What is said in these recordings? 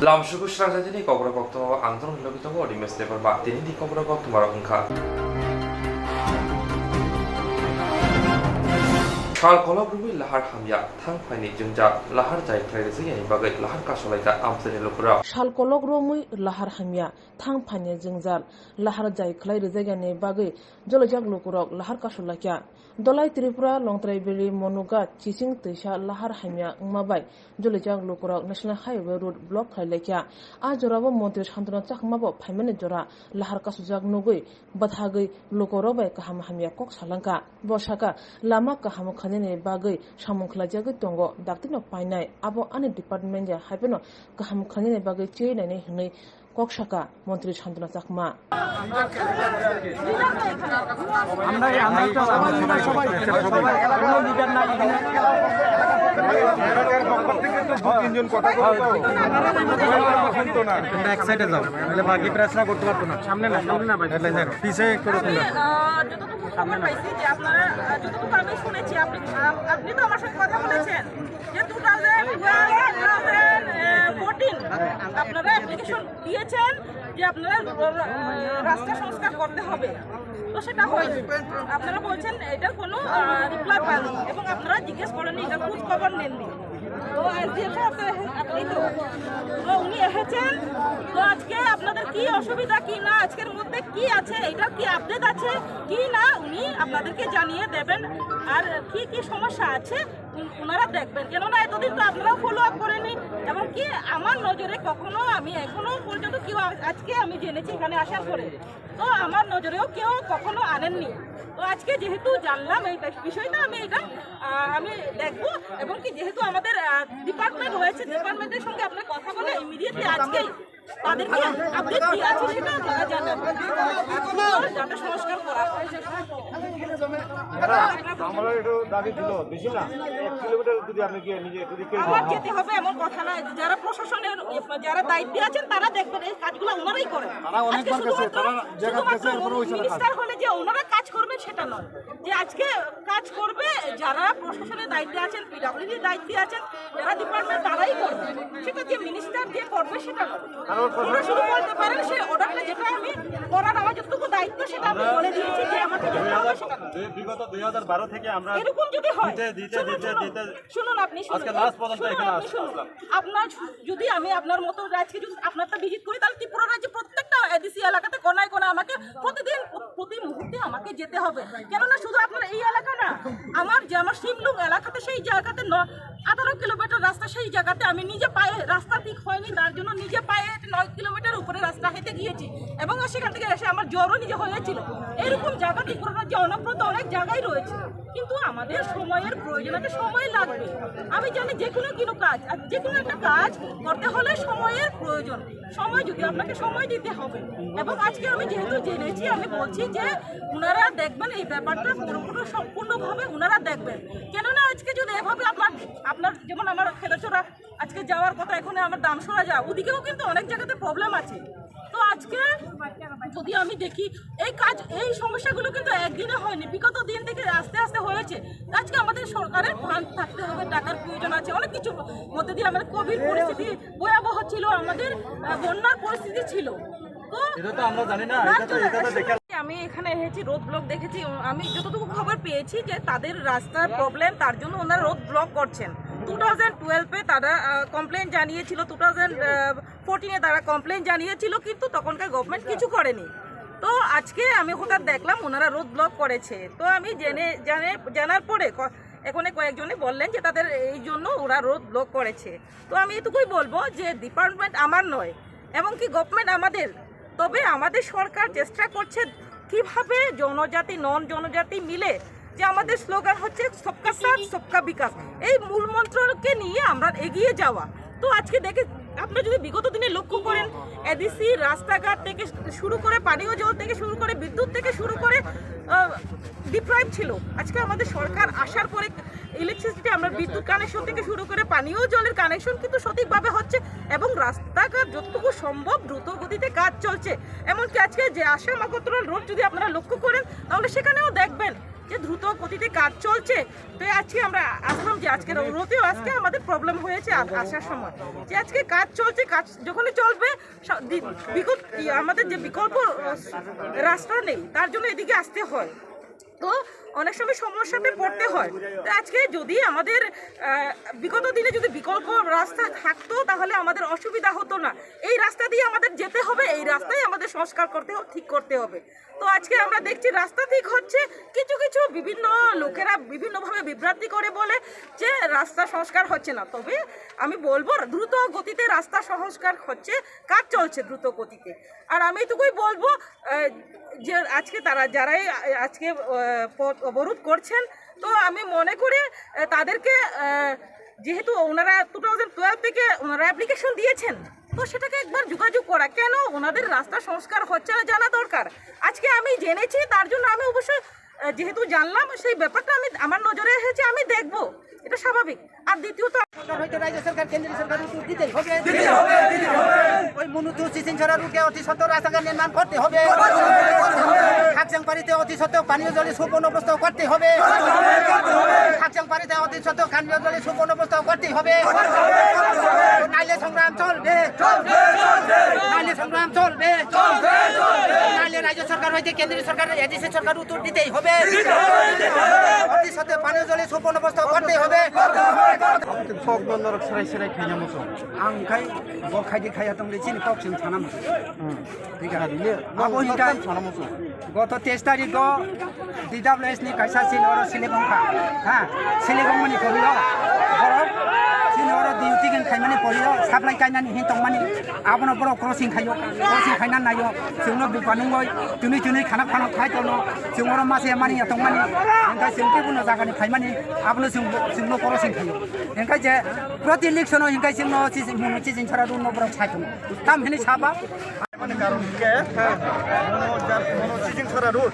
Lamsuku SwrangchaTI Kokborok Antron Logitomo Dimesteper Batini di Kokborok Tumarongka. Shal Kolobru Lahar Hamya, Tang Pani Junja, Lahar Jai Clarizi and Bagay Lahar Kasolaika Amsani Lukura. Shal Kologromui Lahar Hamya, Tang Pani Junjal, Lahar Jai Clarizi and Bagay, Jolajak Lukurok, Lahar Kasolaka. Dolai Tripura, Long Triberi, Monuga, Chising Tisha, Lahar Hamya, Mabai, Jolajak Lukurok, National Highway Road, Block Haleka, Ajorava Montes Hantonachak Mabo, Pimenjora, Lahar Kasujak Nugui, Bathagi, Lukoroba, Kahamhamia, Koksalanka, Boshaka, Lama Kahamukanene Bagay, Shamunklajaga Tongo, Dactino Pinai, Abo Ani Department, Hypeno, Kahamukanene Bagay Chain and Hene. Kokshaka, Montri Chandra Takma. আপনারা application দিয়েছেন যে আপনারা রাস্তা সংস্কার করতে হবে, তো সেটা হয়নি। আপনারা বলছেন এটার কোনো রিপ্লাই পাননি এবং আপনারা জিজ্ঞেস করেননি, এটা খোঁজ খবর নেননি। তো আপনি তো উনি এসেছেন, তো আজকে আপনাদের কি অসুবিধা কি না, আজকের মধ্যে কি আছে, এটা কি আপডেট আছে কি না উনি আপনাদেরকে জানিয়ে দেবেন, আর কি কি সমস্যা আছে ওনারা দেখবেন। কেননা এতদিন তো আপনারা ফলো আপ করেনি, এবং কি আমার নজরে কখনো আমি এখনো পর্যন্ত কেউ আজকে আমি জেনেছি এখানে আসার পরে, তো আমার নজরেও কেউ কখনো আনেননি। তো আজকে যেহেতু জানলাম এই বিষয়টা, আমি এটা আমি দেখবো, এবং কি যেহেতু আমাদের ডিপার্টমেন্ট রয়েছে, ডিপার্টমেন্টের সঙ্গে আপনার কথা বলে ইমিডিয়েটলি আজকে তাদেরকে আপডেট কি আছে সেটা আপনারা জানাবেন, যাতে সংস্কার করা হয়। আমরা একটু দাবি ছিল বেশি না, 1 কিলোমিটার যদি আপনি কি নিজে আমার যেতে হবে এমন কথা না, যারা প্রশাসনের যারা দায়িত্বে আছেন তারা দেখবেন, এই কাজগুলো ওনারাই করেন। মিনিস্টার হলে যে ওনারা কাজ করবেন সেটা নয়, যে আজকে কাজ করবে যারা প্রশাসনের দায়িত্বে আছেন, পিডব্লিউডির দায়িত্বে আছেন, যারা ডিপার্টমেন্ট তারাই করবে, সেটা যে মিনিস্টার যে করবে সেটা নয়। ওরা শুধু বলতে পারেন সেই অর্ডারটা যেটা আমি করার আমার যতটুকু দায়িত্ব সেটা আমি বলে দিয়েছি যে আমাকে যেতে হবে সেটা। বিগত 2012 থেকে আমরা এরকম যদি হয়, দিতে শুনুন আপনি আজকে লাস্ট পর্যন্ত এখানে আসলাম। আপনার যদি আমি আপনার মতো আজকে যদি আপনারটা ভিজিট করি, তাহলে ত্রিপুরা রাজ্যে প্রত্যেকটা এডিসি এলাকাতে কোনায় কোনায় আমাকে প্রতিদিন প্রতি মুহূর্তে আমাকে যেতে হবে। কেননা শুধু আপনার এই এলাকা না, আমার শিমলুং এলাকাতে সেই জায়গাতে 18 কিলোমিটার রাস্তা, সেই জায়গাতে আমি নিজে পায়ে, রাস্তা ঠিক হয়নি তার জন্য নিজে পায়ে 9 কিলোমিটার উপরে রাস্তা হেঁটে গিয়েছি, এবং সেখান থেকে এসে আমার জ্বরও নিজে হয়েছিল। এরকম জায়গা ত্রিপুরা রাজ্যে অনবরত অনেক জায়গায় রয়েছে, কিন্তু আমাদের সময়ের প্রয়োজন আছে, সময় লাগবে। আমি জানি যে কোনো কাজ, যে কোনো একটা কাজ করতে হলে সময়ের প্রয়োজন, সময় যদি আপনাকে সময় দিতে হবে। এবং আজকে আমি যেহেতু জেনেছি, আমি বলছি যে ওনারা দেখবেন এই ব্যাপারটা পুরোপুরি সম্পূর্ণভাবে ওনারা দেখবেন। কেননা আজকে যদি এভাবে আপনার যেমন আমার খেলাচোরা আজকে যাওয়ার কথা, এখানে আমার দামসরা যাওয়া, ওদিকেও কিন্তু অনেক জায়গাতে প্রবলেম আছে। তো আজকে যদি আমি দেখি এই সমস্যাগুলো কিন্তু একদিনে হয়নি, বিগত দিন থেকে আস্তে আস্তে হয়েছে। আজকে আমাদের সরকারের ফান্ড থাকতে হবে, টাকার প্রয়োজন আছে, অনেক কিছু মধ্যে দিয়ে আমাদের কোভিড পরিস্থিতি ভয়াবহ ছিল, আমাদের বন্যার পরিস্থিতি ছিল। তো আমরা জানি না, আমি এখানে এসেছি, রোড ব্লক দেখেছি, আমি যতটুকু খবর পেয়েছি যে তাদের রাস্তার প্রবলেম, তার জন্য ওনারা রোড ব্লক করছেন। 2012-এ তারা কমপ্লেন জানিয়েছিল, 2014-এ তারা কমপ্লেন জানিয়েছিল, কিন্তু তখনকার গভর্নমেন্ট কিছু করেনি। তো আজকে আমি হঠাৎ দেখলাম ওনারা রোড ব্লক করেছে। তো আমি জানার পরে এখানে কয়েকজনে বললেন যে তাদের এই জন্য ওরা রোড ব্লক করেছে। তো আমি এটুকুই বলবো যে ডিপার্টমেন্ট আমার নয়, এবং কি গভর্নমেন্ট আমাদের, তবে আমাদের সরকার চেষ্টা করছে কিভাবে জনজাতি নন জনজাতি মিলে, যে আমাদের স্লোগান হচ্ছে সবকা সাথ সবকা বিকাশ, এই মূল মন্ত্রকে নিয়ে আমরা এগিয়ে যাওয়া। তো আজকে দেখে আপনারা যদি বিগত দিনে লক্ষ্য করেন, এডিসি রাস্তাঘাট থেকে শুরু করে, পানীয় জল থেকে শুরু করে, বিদ্যুৎ থেকে শুরু করে ডিপ্রাইভ ছিল। আজকে আমাদের সরকার আসার পরে ইলেকট্রিসিটি, আমরা বিদ্যুৎ কানেকশন থেকে শুরু করে পানীয় জলের কানেকশন কিন্তু সঠিকভাবে হচ্ছে, এবং রাস্তাঘাট যতটুকু সম্ভব দ্রুত গতিতে কাজ চলছে। এমনকি আজকে যে আসাম আগরতলা রোড যদি আপনারা লক্ষ্য করেন, তাহলে সেখানেও দেখবেন যে দ্রুত গতিতে কাজ চলছে। তো আজকে আমরা আসলাম যে আজকে রোদেও আজকে আমাদের প্রবলেম হয়েছে আসার সময়, যে আজকে কাজ চলছে, কাজ যখনই চলবে আমাদের যে বিকল্প রাস্তা নেই, তার জন্য এদিকে আসতে হয়। তো অনেক সময় সমস্যাতে পড়তে হয়। তো আজকে যদি আমাদের বিগত দিনে যদি বিকল্প রাস্তা থাকতো তাহলে আমাদের অসুবিধা হতো না। এই রাস্তা দিয়ে আমাদের যেতে হবে, এই রাস্তায় আমাদের সংস্কার করতে হবে, ঠিক করতে হবে। তো আজকে আমরা দেখছি রাস্তা ঠিক হচ্ছে, কিছু কিছু বিভিন্ন লোকেরা বিভিন্নভাবে বিভ্রান্তি করে বলে যে রাস্তা সংস্কার হচ্ছে না। তবে আমি বলবো দ্রুত গতিতে রাস্তা সংস্কার হচ্ছে, কাজ চলছে দ্রুত গতিতে। আর আমি এটুকুই বলবো যে আজকে যারাই আজকে পথ অবরোধ করছেন, তো আমি মনে করি তাদেরকে, যেহেতু ওনারা 2012 থেকে ওনারা অ্যাপ্লিকেশন দিয়েছেন, তো সেটাকে একবার যোগাযোগ করা, কেন ওনাদের রাস্তা সংস্কার হচ্ছে না জানা দরকার। আজকে আমি জেনেছি, তার জন্য আমি অবশ্যই যেহেতু জানলাম সেই ব্যাপারটা আমার নজরে এসেছে, আমি দেখব, এটা স্বাভাবিক। আর দ্বিতীয়ত রাজ্য সরকার কেন্দ্রীয় সরকার দিতেই হবে, ওই মনুতু চিচিং ছড়া রুটে অতি সত্ত্বর রাস্তাঘাট নির্মাণ করতে হবে, খাকচাংপাড়িতে অতি সত্ত্বর পানীয় জলের সুবন্দোবস্ত করতে হবে, খাকচাংপাড়িতে অতি সত্ত্বর পানীয় জলের সুবন্দোবস্ত করতে হবে, নাইলে সংগ্রাম চলবে, নাইলে সংগ্রাম চলবে, নাইলে রাজ্য সরকার হইতে কেন্দ্রীয় সরকার এডিসি সরকার উত্তর দিতেই হবে, অতি সত্ত্বর পানীয় জলের সুবন্দোবস্ত করতে হবে। কক দন্দর সেরাই সেরাই খাইনা মতো आं ओंखाय ब खायदे खाया दं लेचिन कक्सिम सानाम ঠিক আছে abo हिंखाय সারা মতো गत 23 तारिख DWS नि कायसा सिन और सिलेगंखा हा सिलेगंमनि पलियो बरफ सिन और डिउटी गन खायमानि पलियो साप्लाय कायनानि हि तंमानि आबनो बरफ क्रसिं खायो क्रसिं खायना नायो जोंनो बिपानुंगय तुनि तुनि खाना खाना खाय तनो जोंनो मासे मानि तंमानि ओंखाय जोंके बुनो जागानि खायमानि आबनो जोंनो क्रसिं खायो ओंखाय जे प्रति इलेक्शनो हिंखाय जोंनो चिचिं छरा रुनो बरफ सायथं ताम हिनि साबा মানে কারণ কি চিচিং ছড়া রুট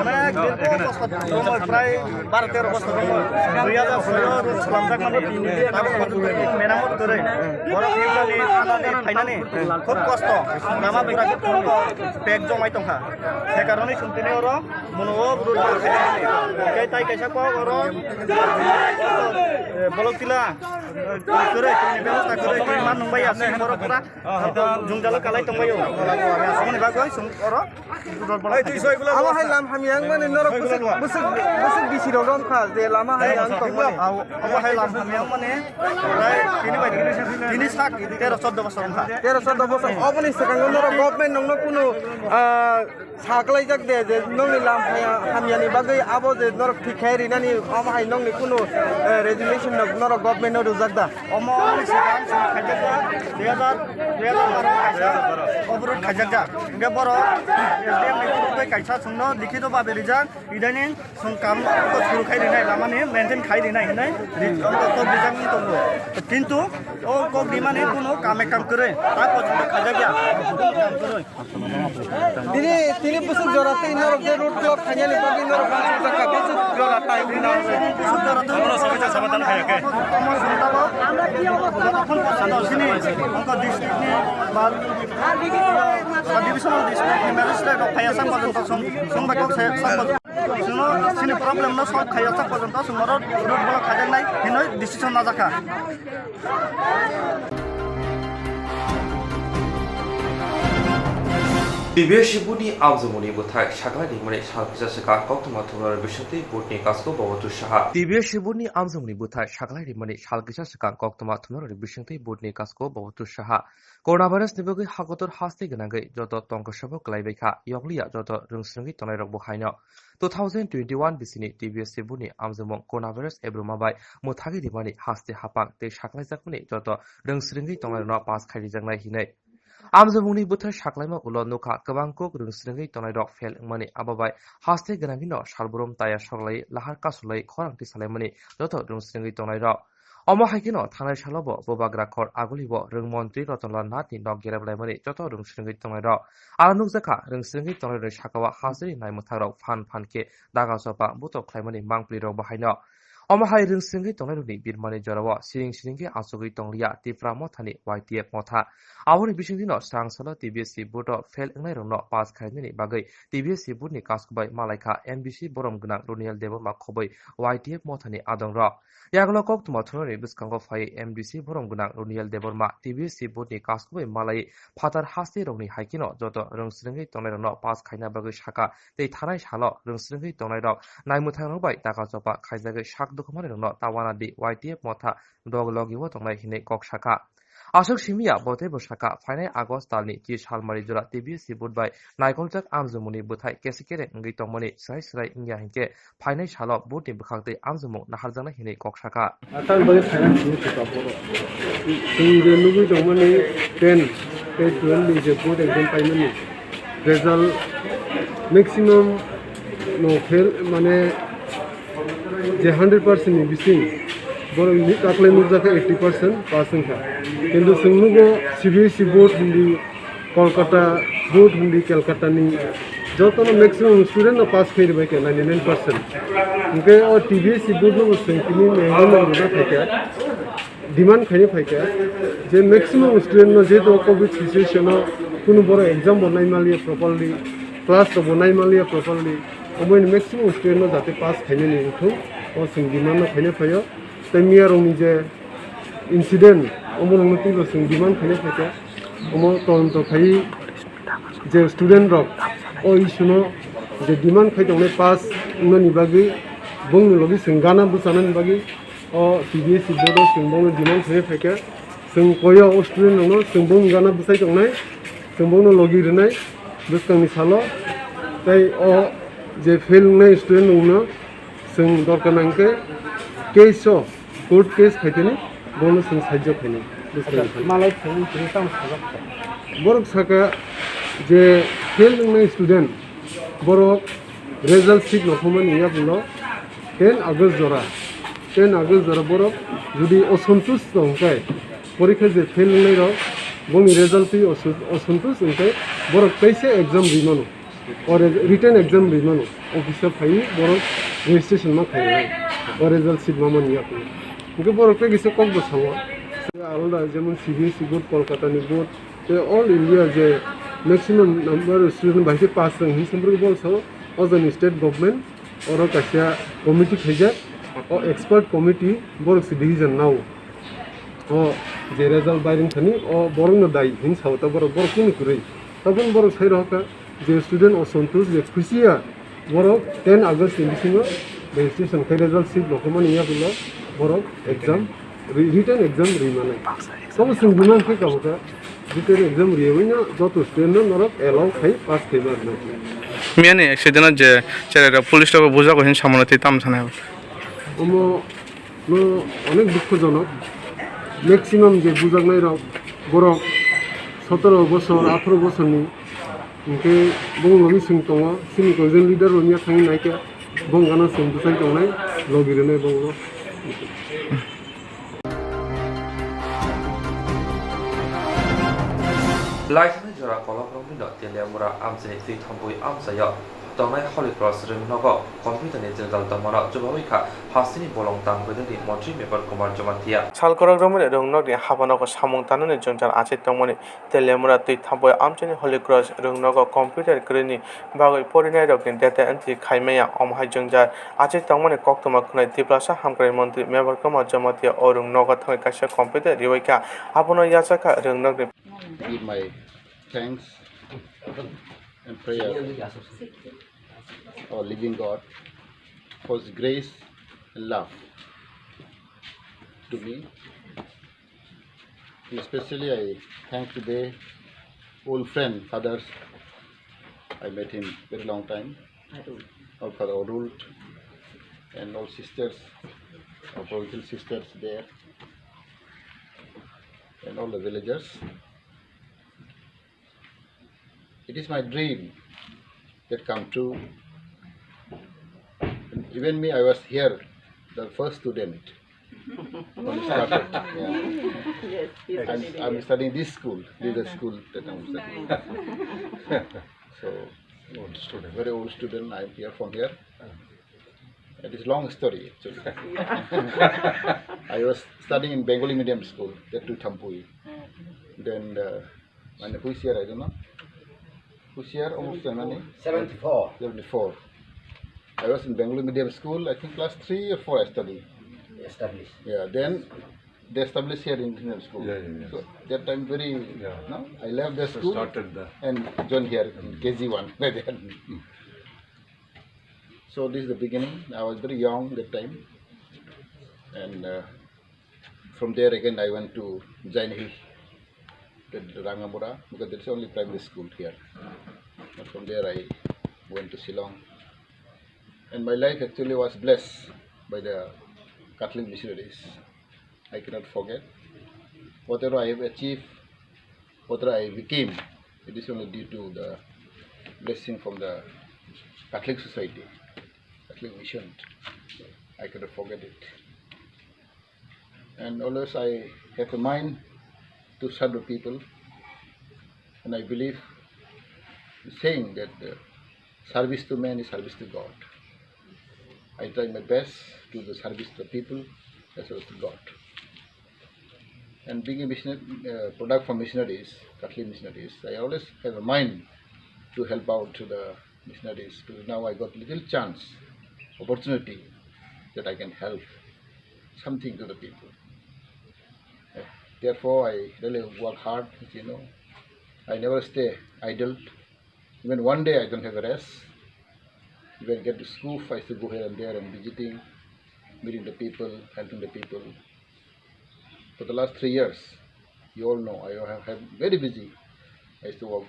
অনেক দীর্ঘ বছর প্রায় 12-13 বছর 2016 রুট সালামজাক মানে মেরামত করে বড় ফিল্ডানি থানানি ফাইনানি খুব কষ্ট নামা বেটা খুব পেক জমাই তংখা সে কারণে শুনতেনে ওর মনো রুট খাইনি কে তাই কাইসা কো ওর বলতিলা করে ব্যবস্থা করে মান নংবাই আছে বড়রা জুংজাল কালাই তংবায়ো আমনি বাগৈ সুং ওর এই তুই সইগুলো আমার হাইলাম হামিয়াং মানে নরক বুসুক বুসুক বিসিরো রমখা যে লামা হাইলাম তংমা আও হাইলাম হামিয়াং মানে প্রায় তিনি সাক 13-14 বছর রমখা 13-14 বছর অবনি সেকাঙ্গ নরক গভর্নমেন্ট নংনো কোনো সাকলাই জাক দে যে নংনি লাম হামিয়ানি বাগৈ আবো যে নরক ঠিকাই রিনানি আমার হাই নংনি কোনো রেজুলেশন নরক গভর্নমেন্ট জাকদা অমল সেকাং খাইজাকা 2012 অবরোধ খাইজাকা গে বড় এসডিএম নিকুই কাইছা সুনো লিখিত ভাবে রিজাক ইদানিং সুন কাম তো শুরু খাই দিনাই লামানি মেইনটেইন খাই দিনাই নাই তো রিজাক নি তঙ্গ কিন্তু ও কক দিমানে কোনো কামে কাম করে তা পর্যন্ত খাইজাকা কাম করে তিনি বুসুক জরাতে নরক যে রোড ক্লক খাইয়ানি বাগৈ নরক জাকা বুসুক জরা টাইম না বুসুক জরা তো বড় সবাই সমাধান খাইকে আমার সন্তানো আমরা কি অবস্থা তখন পছন্দ হইনি অঙ্ক ডিস্ট্রিক্ট নি বা ডিভিশনাল ডিস্ট্রিক্ট নি ম্যাজিস্ট্রেট অফ ফায়াসাং পর্যন্ত সংবাদক সুনো সিনি প্রবলেম না সব খাইয়াসাং পর্যন্ত সুমর রোড বলা খাজাং নাই হিনই ডিসিশন না জাকা বিবেশিবুনি আমজমনি বুথাই সাগলানি মানে সালকিজা সেকা কোক্তমা থুমরার বিশতে বোর্ডনি কাসকো ববতু সাহা বিবেশিবুনি আমজমনি বুথাই সাগলানি মানে সালকিজা সেকা কোক্তমা থুমরার বিশতে বোর্ডনি কাসকো ববতু সাহা করোনা ভাইরাস নিবগৈ হাগতর হাস্তে গনাগৈ যত তংকসব ক্লাইবাইখা ইয়গলিয়া যত রংস্রঙ্গি তনাইরক বহাইন 2021 বিসিনি টিবিএসিবুনি আমজমং করোনা ভাইরাস এব্রমাবাই মুথাগি দিমানি হাস্তে হাপাং তে সাকলাইজাকনি যত রংস্রঙ্গি তনাইরন পাস খাইজাংনাই হিनै আমজমুনি बोथोर साकलाइमा उलो नुखा गोबांखौ रोंस्रोङै तनायरक फेल माने आबाबाय हास्ते गोनांगिनो सालबरम ताया सरलाय लाहार कासुलाय खरांथि सालायमानि जत रोंस्रोङै तनायरक अमा हाइकिनो थानाय सालबो बबाग्राखर आगुलिबो रोंमन्त्रि रतनलाल नाथनि नक गेराबलायमानि जत रोंस्रोङै तनायरक आलनुक जाखा रोंस्रोङै तनायरक साकावा हाजरि नायमुथारक फान फानके दागा सपा बुतक ख्लायमानि मांप्लिरक बाहायनो Omahai ring singi tonglai birmani jarawa siring asogoi tonglia tipra mothani YTF motha awoni bisingdino SwrangchaTI TBSC board fail ngai rongno pass khainani bagai TBSC board ni kaskubai malaika MBC borom gnang Ronial Deborma khobai YTF mothani adongro yaglo koktwma thunoni biskango phai MDC borom gnang Ronial Deborma TBSC board ni kaskubai malai phatar hasti rongni haikino joto rungsiringi tonglai rongno pass khaina bagai shaka tei thanai salo rungsiringi tonglai rok naimmuthang rongbai taka chopa khaijagai shak dukhmani rongno tawana di YTF motha dog logiwo tonglai hinai kok shaka Ashok Simia bote boshaka final August talni ki salmari jora TBSC board by Naikolchak amjumuni buthai kesikere ngai tongmani sai ingya hinke final salo board ni bukhakte amjumu naharjana hinai kok shaka Atal bagi finance ni kita poro. Sehingga nubi tongmani 10 ke 12 ni je board exam payment ni result maximum no fail mane je 100% ni bising borong ni takle nurjaka 80% passing ka kintu sungnugo CBSE board hindi Kolkata board hindi Calcutta ni jotono maximum student no pass khairi bai ke 99% unke o TBSE board no sungkini mehon na thake demand khaini phaike je maximum student no je to covid situation no kuno boro exam bonai maliye properly class to bonai maliye properly omoin maximum student no jate pass khaini ni uthu o sung demand no khaini phayo Temia rong je incident omor ngti sing demand khane thake omo ton to khai je student rok o isuno je demand khai tongne pass nani bagi bong logi singana busanan bagi o TBSC board sing bong demand khane thake sing koyo o student no sing bong gana busai tongnai sing bong no logi renai buskang ni salo tai o je fail nai student no sing dorkanangke case of court case khaiteni bonus sing sajjo khaini malai thani tam sajak borok saka je fail nai student borok result sheet nokhomani ya bulo 10 August jora borok judi osuntus tongkai porikha je fail nai ro boni result pi osuntus unkai borok kaise exam rimanu or written exam rimanu officer phai borok registration ma khaini or result sheet mamani ya Mungkin borok te gise kok bersama. Alda zaman CBSE board Kolkata ni board, te all India je maximum number of student bahasa pass sang hi sembri bol so, as an state government or kasya committee kheja or expert committee borok si division now. O je result bairing thani o borok na dai hin sauta borok kun kurei. Tabun borok sai roka je student o santosh je khusiya borok 10 August indisingo registration khai result sheet document ya bulo borok exam written exam rimane सब संगुना के कबका written exam riwina joto student no norok allow khai pass khaibar na miane sedina je chera police tok buja ko hin samonati tam thana omo no onek dukkhojonok maximum je bujagnai rok borok 17 বছর 18 বছরনি ইনকে বংলমি সিংতঙ্গ সিনি কজন leader রনিয়া থাঙ্গি নাইকে বংগানা সিংদুসাই তংনাই লগিরনে বংলো Laisana jora kolabromi no telemura amjani tui thambui amjaya tongnai Holy Cross ringnogo computer ni jendal tamana jobawika hasini bolong tangbedeni Montri Member Kumar Jomatia salkorok romone rongnog ni habanoko samung tanone jongjan ache tongmoni telemura tui thambui amjani Holy Cross ringnogo computer krini bagoi porinai rok ni data entry khaimaya omhai jongjar ache tongmoni koktwma khunai tiplasa hamkrai mantri Member Kumar Jomatia o rongnogo thoi kaisa computer riwaika abono yachaka rongnog ni give my thanks and prayer our living God for His grace and love to me. Especially I thank today old friend fathers. I met him very long time. Our father Orult and all sisters, our provincial sisters there, and all the villagers. It is my dream that come true. And even me, I was here, the first student when it started. Yeah. I'm studying this school, leader school that I'm studying. So, very old student. I'm here from here, It is a long story actually. I was studying in Bengali medium school, that to Thampui. Then, which year I don't know. Which year? Almost 74. 74. I was in Bengali medium school. I think class 3 or 4 I studied. Established. Yeah. Then they established here in Indian school. So that time no, I left the school and joined here in KG1. So this is the beginning. I was very young that time, and from there again I went to Jain Hill, Rangamura, because that's only primary school here. And from there I went to Shillong, and my life actually was blessed by the Catholic missionaries. I cannot forget. Whatever I have achieved, whatever I became, it is only due to the blessing from the Catholic society, Catholic mission. I cannot forget it. And always I have a mind to serve the people, and I believe the saying that service to man is service to God. I try my best to the service to the people as well as to God. And being a product from missionaries, Catholic missionaries, I always have a mind to help out to the missionaries. Because now I got little chance, opportunity that I can help something to the people. Therefore, I really work hard. I never stay idle. Even one day I don't have a rest. When I get to school, I used to go here and there and visiting, meeting the people, helping the people. For the last 3 years, you all know, I have very busy. I used to work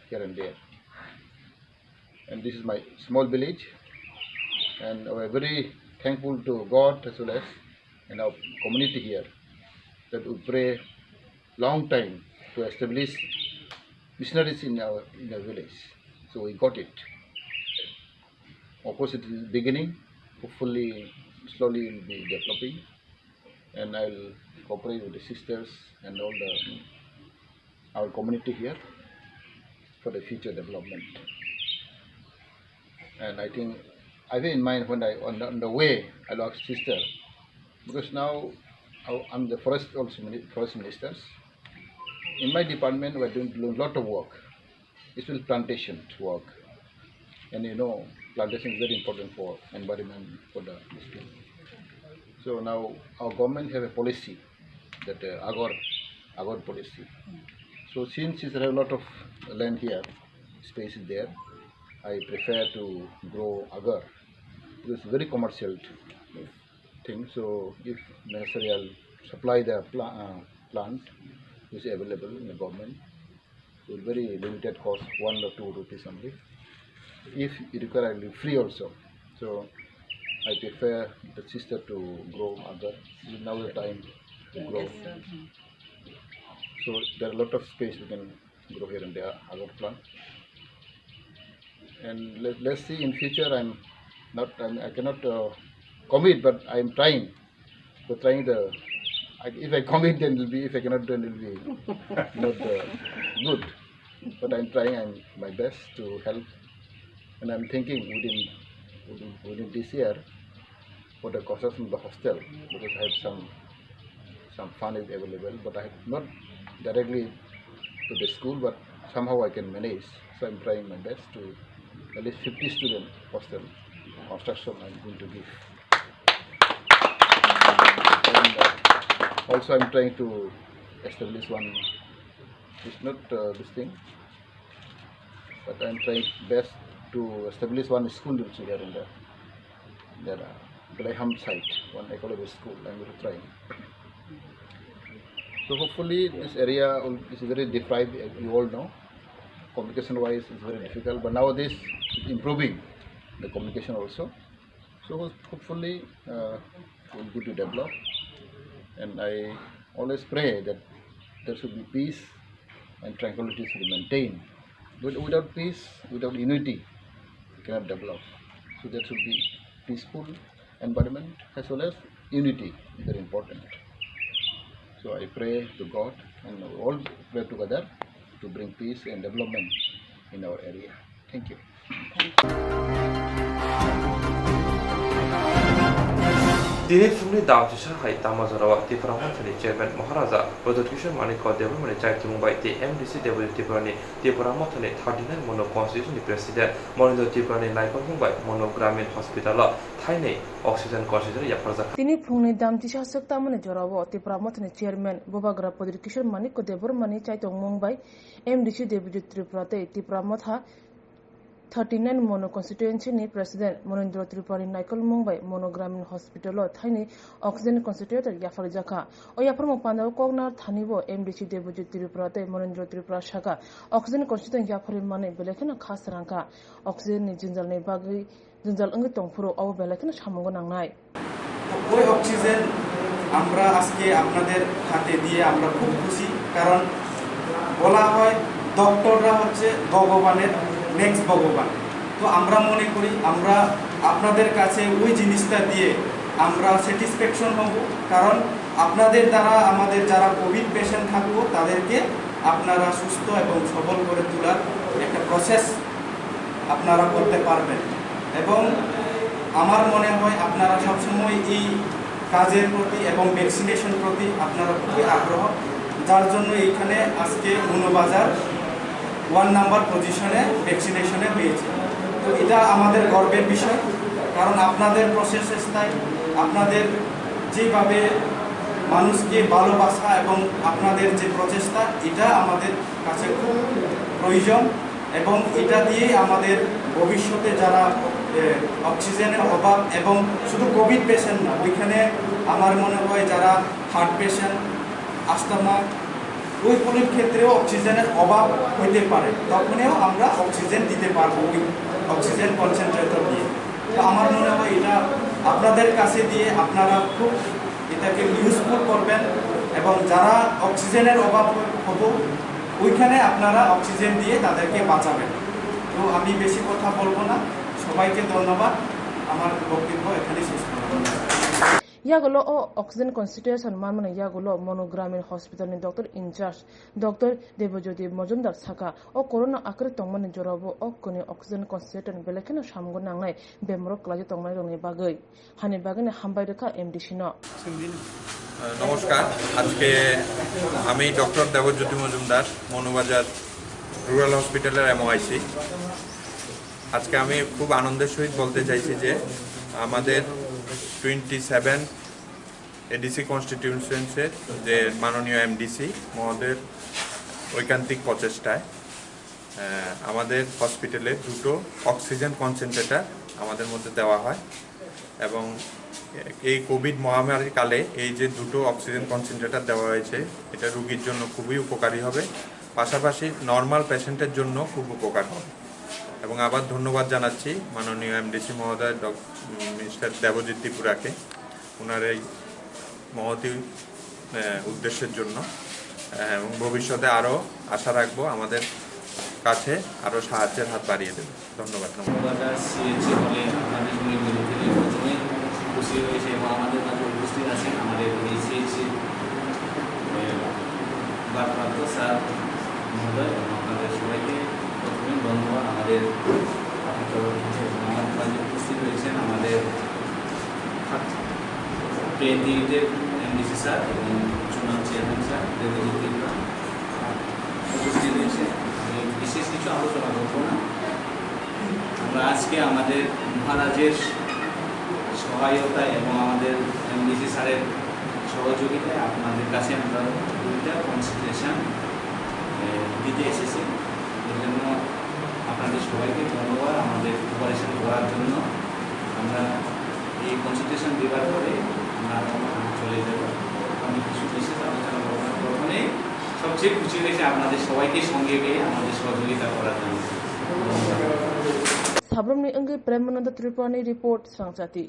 here and there. And this is my small village, and we are very thankful to God as well as and our community here that we pray long time to establish missionaries in our village. So we got it. Of course, it is beginning. Hopefully, slowly it will be developing, and I'll cooperate with the sisters and all our community here for the future development. And I think I have in mind when on the way I asked sister, because now I'm the forest ministers. In my department, we're doing a lot of work. It's still plantation work, and plantation is very important for environment, for the skin. So now our government have a policy that agar policy. So since there are a lot of land here, space is there, I prefer to grow agar. It's very commercial thing. So if necessary, I'll supply the plant which is available in the government with very limited cost, 1 or 2 rupees only. If you require, I'll be free also. So I prefer the sister to grow agar. Now the time to grow. So there are a lot of space we can grow here and there agar plant. And let's see in future. I cannot commit, but I am trying. So if I commit, then it will be. If I cannot, then it will be not good. But I'm trying. My best to help. And I'm thinking within this year for the construction of the hostel, because I have some fund is available, but I have not directly to the school, but somehow I can manage. So I'm trying my best to at least 50 student hostel construction I'm going to give. And also I'm trying to establish one. It's not this thing, but I'm trying best to establish one school also here in the Graham site, one ecology school. I'm going to try. So hopefully this area is very deprived, as you all know. Communication wise it's very difficult, but nowadays it's improving the communication also. So hopefully we'll go to develop, and I always pray that there should be peace and tranquility should be maintained. Without peace, without unity, we cannot develop. So there should be peaceful environment as well as unity is very important. So I pray to God, and we all pray together to bring peace and development in our area. Thank you. Dini Fungni Damtisha Hai Tamazarawa Tipura Manthani Chairman Maharaja Pradot Kishore Manik Devamani Chaiti Mumbai MDC Deputy Tipurani Tipura Mathani 39 Mono Constitution President Monindo Tipurani Naikon Mumbai Mono Gramin Hospital Thaine Oxygen Consider Yaparza Tini Fungni Damtisha Saktamani Jorawo Tipura Mathani Chairman Bobagra Pradot Kishore Manik Devamani Chaiti Mumbai MDC Deputy Tipura Matha 39 Mono Constituency ni President Monindra Tripuri Naikol Mumbai Mono Gramin Hospital Thaini Oxygen Concentrator Yafar Jaka O Yapramo Panda Kogna Thanibo MDC Deputy Tripurate Monindra Tripura Shaka Oxygen Constituent Yafari Mane Belekana Khasranka Oxygen ni Jinjal ni Bagi Jinjal Ungi Tongpuro O Belekana Shamongo Nangnai ওই oxygen আমরা আজকে আপনাদের হাতে দিয়ে আমরা খুব খুশি কারণ বলা হয় ডক্টররা হচ্ছে ভগবানের নেক্সট ভগবান তো আমরা মনে করি আমরা আপনাদের কাছে ওই জিনিসটা দিয়ে আমরা স্যাটিসফ্যাকশন হব কারণ আপনাদের দ্বারা আমাদের যারা কোভিড পেশেন্ট থাকবো তাদেরকে আপনারা সুস্থ এবং সবল করে তোলার একটা প্রসেস আপনারা করতে পারবেন এবং আমার মনে হয় আপনারা সবসময় এই কাজের প্রতি এবং ভ্যাকসিনেশন প্রতি আপনারা খুবই আগ্রহ যার জন্য এইখানে আজকে মনোবাজার 1 নাম্বার পজিশনে ভ্যাকসিনেশনে পেয়েছে তো এটা আমাদের গর্বের বিষয় কারণ আপনাদের প্রসেসটাই আপনাদের যেভাবে মানুষকে ভালোবাসা এবং আপনাদের যে প্রচেষ্টা এটা আমাদের কাছে খুব প্রয়োজন এবং এটা দিয়ে আমাদের ভবিষ্যতে যারা অক্সিজেনের অভাব এবং শুধু কোভিড পেশেন্ট না ওইখানে আমার মনে হয় যারা হার্ট পেশেন্ট আস্তমা ওইগুলির ক্ষেত্রেও অক্সিজেনের অভাব হইতে পারে তখনও আমরা অক্সিজেন দিতে পারবো ওই অক্সিজেন কনসেন্ট্রেটর দিয়ে তো আমার মনে হয় এটা আপনাদের কাছে দিয়ে আপনারা খুব এটাকে ইউজফুল করবেন এবং যারা অক্সিজেনের অভাব হবো ওইখানে আপনারা অক্সিজেন দিয়ে তাদেরকে বাঁচাবেন তো আমি বেশি কথা বলবো না সবাইকে ধন্যবাদ আমার বক্তব্য এখানে শেষ করলাম Yagulo o Oxygen Constitution Manmana Yagulo Mono Gramin Hospital ni Dr. Incharge Dr. Debojodi Mojumdar Saka o Corona Akri Tongmani Jorabo o Kuni Oxygen Concentrator Belekana Shamgo Nangai Bemro Klaji Tongmani Rongi Bagay Hani Bagane Hambaidaka MDC no নমস্কার আজকে আমি doctor Debjyoti Majumdar মনোবাজার rural হসপিটালের MOIC আজকে আমি খুব আনন্দের সহিত বলতে চাইছি যে আমাদের 27 এডিসি কনস্টিটিউয়েন্সির যে মাননীয় এমডিসি মহোদয়ের ঐকান্তিক প্রচেষ্টায় আমাদের হসপিটালে দুটো অক্সিজেন কনসেন্ট্রেটর আমাদের মধ্যে দেওয়া হয় এবং এই কোভিড মহামারীর কালে এই যে দুটো অক্সিজেন কনসেন্ট্রেটর দেওয়া হয়েছে এটা রোগীর জন্য খুবই উপকারী হবে পাশাপাশি নর্মাল পেশেন্টের জন্য খুব উপকার হবে এবং আবার ধন্যবাদ জানাচ্ছি মাননীয় এমডিসি মহোদয় মিস্টার দেবজিৎ ত্রিপুরাকে ওনার এই মহতি উদ্দেশ্যের জন্য এবং ভবিষ্যতে আরও আশা রাখবো আমাদের কাছে আরও সাহায্যের হাত বাড়িয়ে দেবে ধন্যবাদ খুশি হয়েছে এবং আমাদের মাঝে উপস্থিত আছেন আমাদের এই সিএইচসি ভারপ্রাপ্ত স্যার মহোদয় এবং আপনাদের সবাইকে প্রথমে ধন্যবাদ আমাদের মাঝে উপস্থিত হয়েছেন আমাদের ইউনিটের এমডিসি স্যার এবং চুনাম চেয়ারম্যান স্যার দেবজিৎ ত্রিপুরা উপস্থিত হয়েছে আমি বিশেষ কিছু আলোচনা করবো না আমরা আজকে আমাদের মহারাজের সহায়তায় এবং আমাদের এমডিসি স্যারের সহযোগিতায় আপনাদের কাছে আমরা দুইটা কনসেন্ট্রেশন দিতে এসেছি এর জন্য আপনাদের সবাইকে ধন্যবাদ আমাদের অপারেশন করার জন্য আমরা এই কনসেন্ট্রেশন দেওয়ার পরে আমরা চলে যাব আমি কিছু বিশেষ আলোচনা করার প্রথমে সবচেয়ে খুশি হয়েছে আপনাদের সবাইকে সঙ্গে পেয়ে আমাদের সহযোগিতা করার জন্য Sabramni Ungi Premananda Tripani Report SwrangchaTI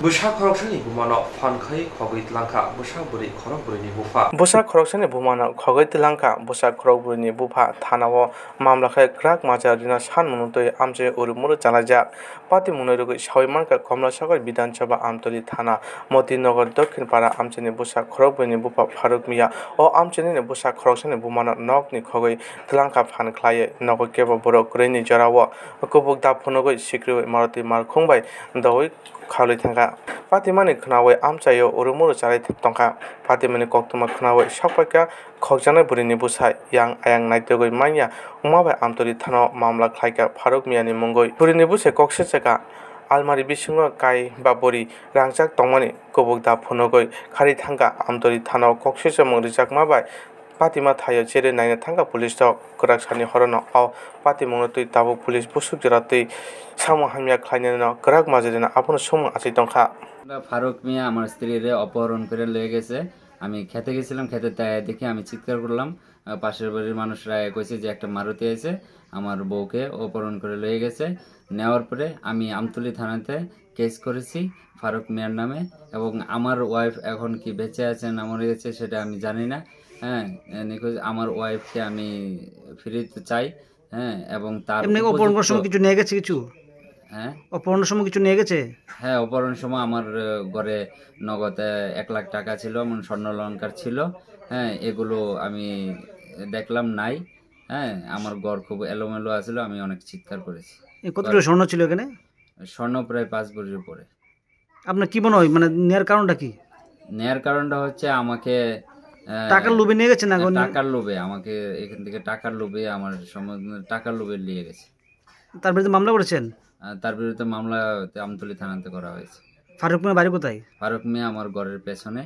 Busa khoroksani bumano phankhai khogoi tlangkha busa buri khorokburini bufa. Busa khoroksani bumano khogoi tlangkha busa khorokburini bufa thanao mamla khai krak majarina sanmunutoi amje urumuru janajak. Pati munoirugoi sawimanka Komlasagar Bidhan Sabha Amtoli Thana Motinagar Dokhin Para amcheni busa khorokburini bufa Faruk Mia o amcheni busa khoroksani bumano nokni khogoi tlangkha phankhlaye nogo kebo borok reini jarawo kubuk da phunogoi sikri Maruti Markhungbai dawai khawli thangka patimani khnawe amchayo urumuru charai tongkha patimani koktwma khnawe sakpaika khokjanai burini busai yang ayang naitogoi manya umabai amtoli thano mamla khlaika Faruk Miani mungoi burini busai koksecheka almari bisingo kai ba bori rangjak tongmani kubuk da phunogoi khari thangka amtoli thano koksechemung rijak mabai Patima Thayo Jere Naina Thanga Police Dog Kuraksani Horono Au Patimung Tui Tabu Police Busuk Jarati Samo Hamia Klainano Kurak Mazerina Apun Sum Asitongka Faruk মিয়া আমার স্ত্রীরে অপহরণ করে লয়ে গেছে আমি খেতে গেছিলাম খেতে দেখে আমি চিৎকার করলাম পাশের বাড়ির মানুষরা কইছে যে একটা মারুতি আছে আমার বউকে অপহরণ করে লয়ে গেছে নেওয়ার পরে আমি আমতলী থানাতে কেস করেছি ফারুক মিয়ার নামে এবং আমার ওয়াইফ এখন কি বেঁচে আছে না মরে গেছে সেটা আমি জানি না হ্যাঁ নিখোঁজ আমার ওয়াইফকে আমি ফিরিতে চাই হ্যাঁ এবং তার এমনি অপহরণের সময় কিছু নিয়ে গেছে কিছু হ্যাঁ অপহরণের সময় কিছু নিয়ে গেছে হ্যাঁ অপহরণের সময় আমার ঘরে নগদে 1 লাখ টাকা ছিল এবং স্বর্ণ অলংকার ছিল হ্যাঁ এগুলো আমি দেখলাম নাই হ্যাঁ আমার ঘর খুব এলোমেলো আছিল আমি অনেক চিৎকার করেছি কতটা স্বর্ণ ছিল এখানে স্বর্ণ প্রায় 5 ভরির উপরে আপনার কি মনে হয় মানে নেয়ার কারণটা কি নেয়ার কারণটা হচ্ছে আমাকে টাকার লোভে নিয়ে গেছে না টাকার লোভে আমাকে এখান থেকে টাকার লোভে আমার টাকার লোভে নিয়ে গেছে তার বিরুদ্ধে মামলা করেছেন তার বিরুদ্ধে মামলা আমতলী থানাতে করা হয়েছে ফারুক মিয়া বাড়ি কোথায় ফারুক মিয়া আমার ঘরের পেছনে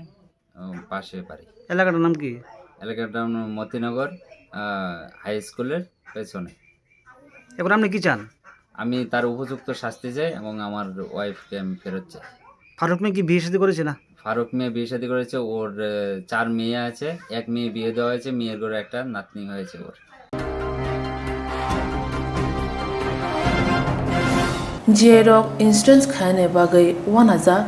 পাশে বাড়ি এলাকাটার নাম কি এলাকাটার নাম মতিনগর হাই স্কুলের পেছনে এবার আপনি কি চান আমি তার উপযুক্ত শাস্তি চাই এবং আমার ওয়াইফকে আমি ফেরত চাই ফারুক মিয়া কি বিয়ে শাদী করেছে না ফারুক মিয়া বিয়ে শাদী করেছে ওর 4 মেয়ে আছে 1 মেয়ে বিয়ে দেওয়া হয়েছে মেয়ের ঘরে একটা নাতনি হয়েছে ওর जेरक इंसुरेंस खाने बागै वानाजाक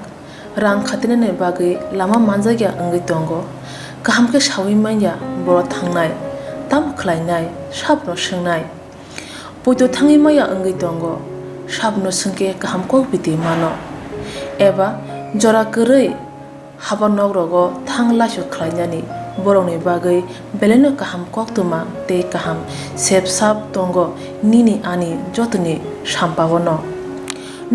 रां खातिने बागै लामा मानजागिया अंगै दंगो गाहामके सावि माइया बर' थांनाय ताम खलायनाय साबनो सोंनाय बयदो थाङै माइया अंगै दंगो साबनो सोंके गाहामको बिदि मानो एबा जरा गोरै हाबा नगरगो थां लासो खलायनानै बर'नि बागै बेलेनो गाहाम कोक्तमा ते गाहाम सेब साब दंगो निनि आनि जतनि साम्पावनो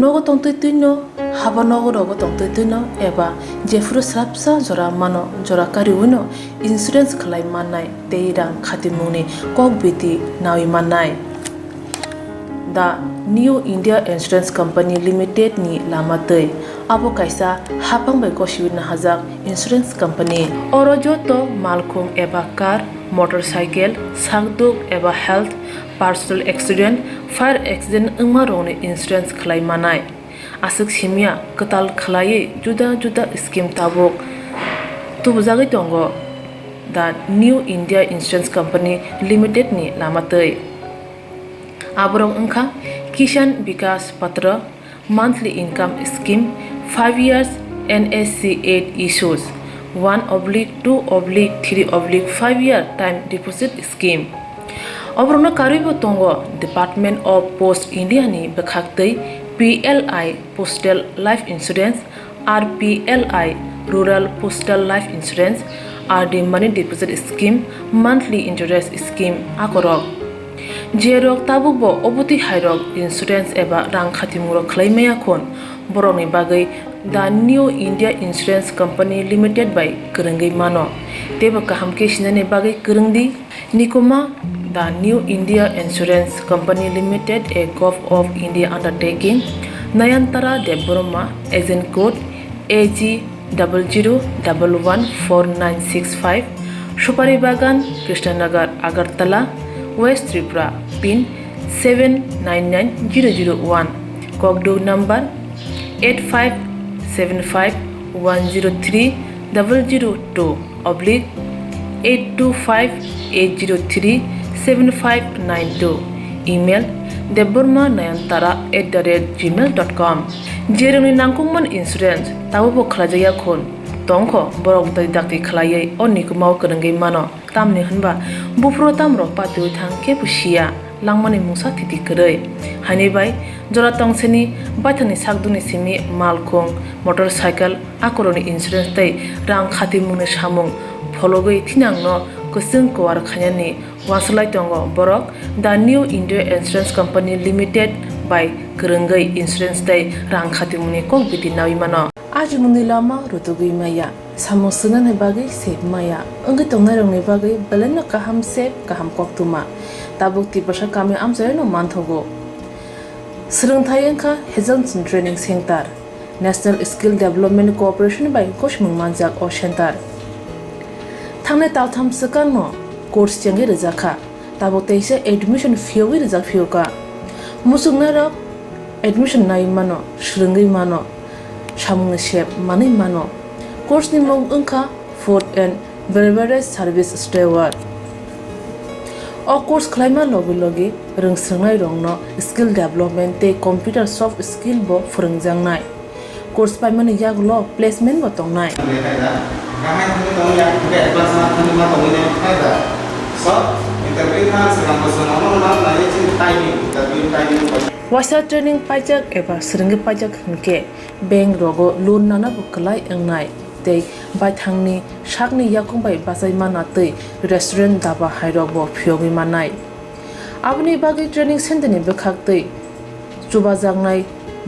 नगो तंतैनो हाबा नगरगो तंतैनो एबा जेफुर स्राबसा जरा मानो जरा कारिउनो इंसुरेंस खलाय माननाय ते रां खातिमुनि कक बिदि नावि माननाय दा new India insurance company limited नि लामातै abo kaisa hapang bai kosiwina hajak insurance company oro joto malkhung eba car motorcycle sakduk eba health personal accident fire accident ungma rone insurance khlai manai asuk simia katal khlai juda juda scheme tabok tubujagai tongo the new india insurance company limited ni lamatei aborong ungkha kisan vikas patra monthly income scheme 5 years NSC 8 issues 1/2/3/5 year time deposit scheme Obrono karibo tongo Department of Post India ni bekhaktei PLI Postal Life Insurance RPLI Rural Postal Life Insurance RD Money Deposit Scheme Monthly Interest Scheme akorok Jerok tabubo obuti hairok insurance eba rang khatimuro khlaimaya khon boroni bagai the new india insurance company limited by kerengai mano teba kahamke sinane bagai kerengdi nikoma the new india insurance company limited a gov of india undertaking nayantara deboroma agent code AG 00114965 Shupari Bagan Krishnanagar Agartala West Tripura pin 799001 Kokdo number 8575103002/825-803-7592 email deborma nayantara@gmail.com jeroni nangkungman insurance tabo khlajaya khon tongkho borok dai dakti khlaiye onni kumau kanangai mano tamni hanba bufro tamro patu thang ke pusia langmani musa thiti krai hani bai jora tongseni bathani sakduni simi malkhong motorcycle akoroni insurance tai rang khati mungni samung fologoi thinangno kusung kwar khanyani waslai tongo borok the new india insurance company limited by krengai insurance tai rang khati mungni kok biti nawi mano aji mungni lama rutugui maya samosuna ne bagai sep maya angi tongnai rong ne bagai balena kaham sep kaham koktwma tabuk ti pasha kami amjai no manthogo SwrangchaTI engkha Hejelson Training Center National Skill Development Corporation by Koshmung Manjak O Center Thangne taltham sakan no course changi rizakha tabo teise admission fee wi rizak fee ka musungna ro admission nai mano shringai mano samung shep mani mano course ni mong engkha food and beverage service steward o course khlaima logi logi rungsrangnai rongno skill development te computer soft skill bo phurungjangnai course paimani yaglo placement bo tongnai wasa training pajak eba srungi pajak hingke bank rogo loan nana buklai engnai tei baithangni sakni yakung bai basai mana tei restaurant daba hairok bo phiogi manai abni bagi training center ni bekhak tei chubajangnai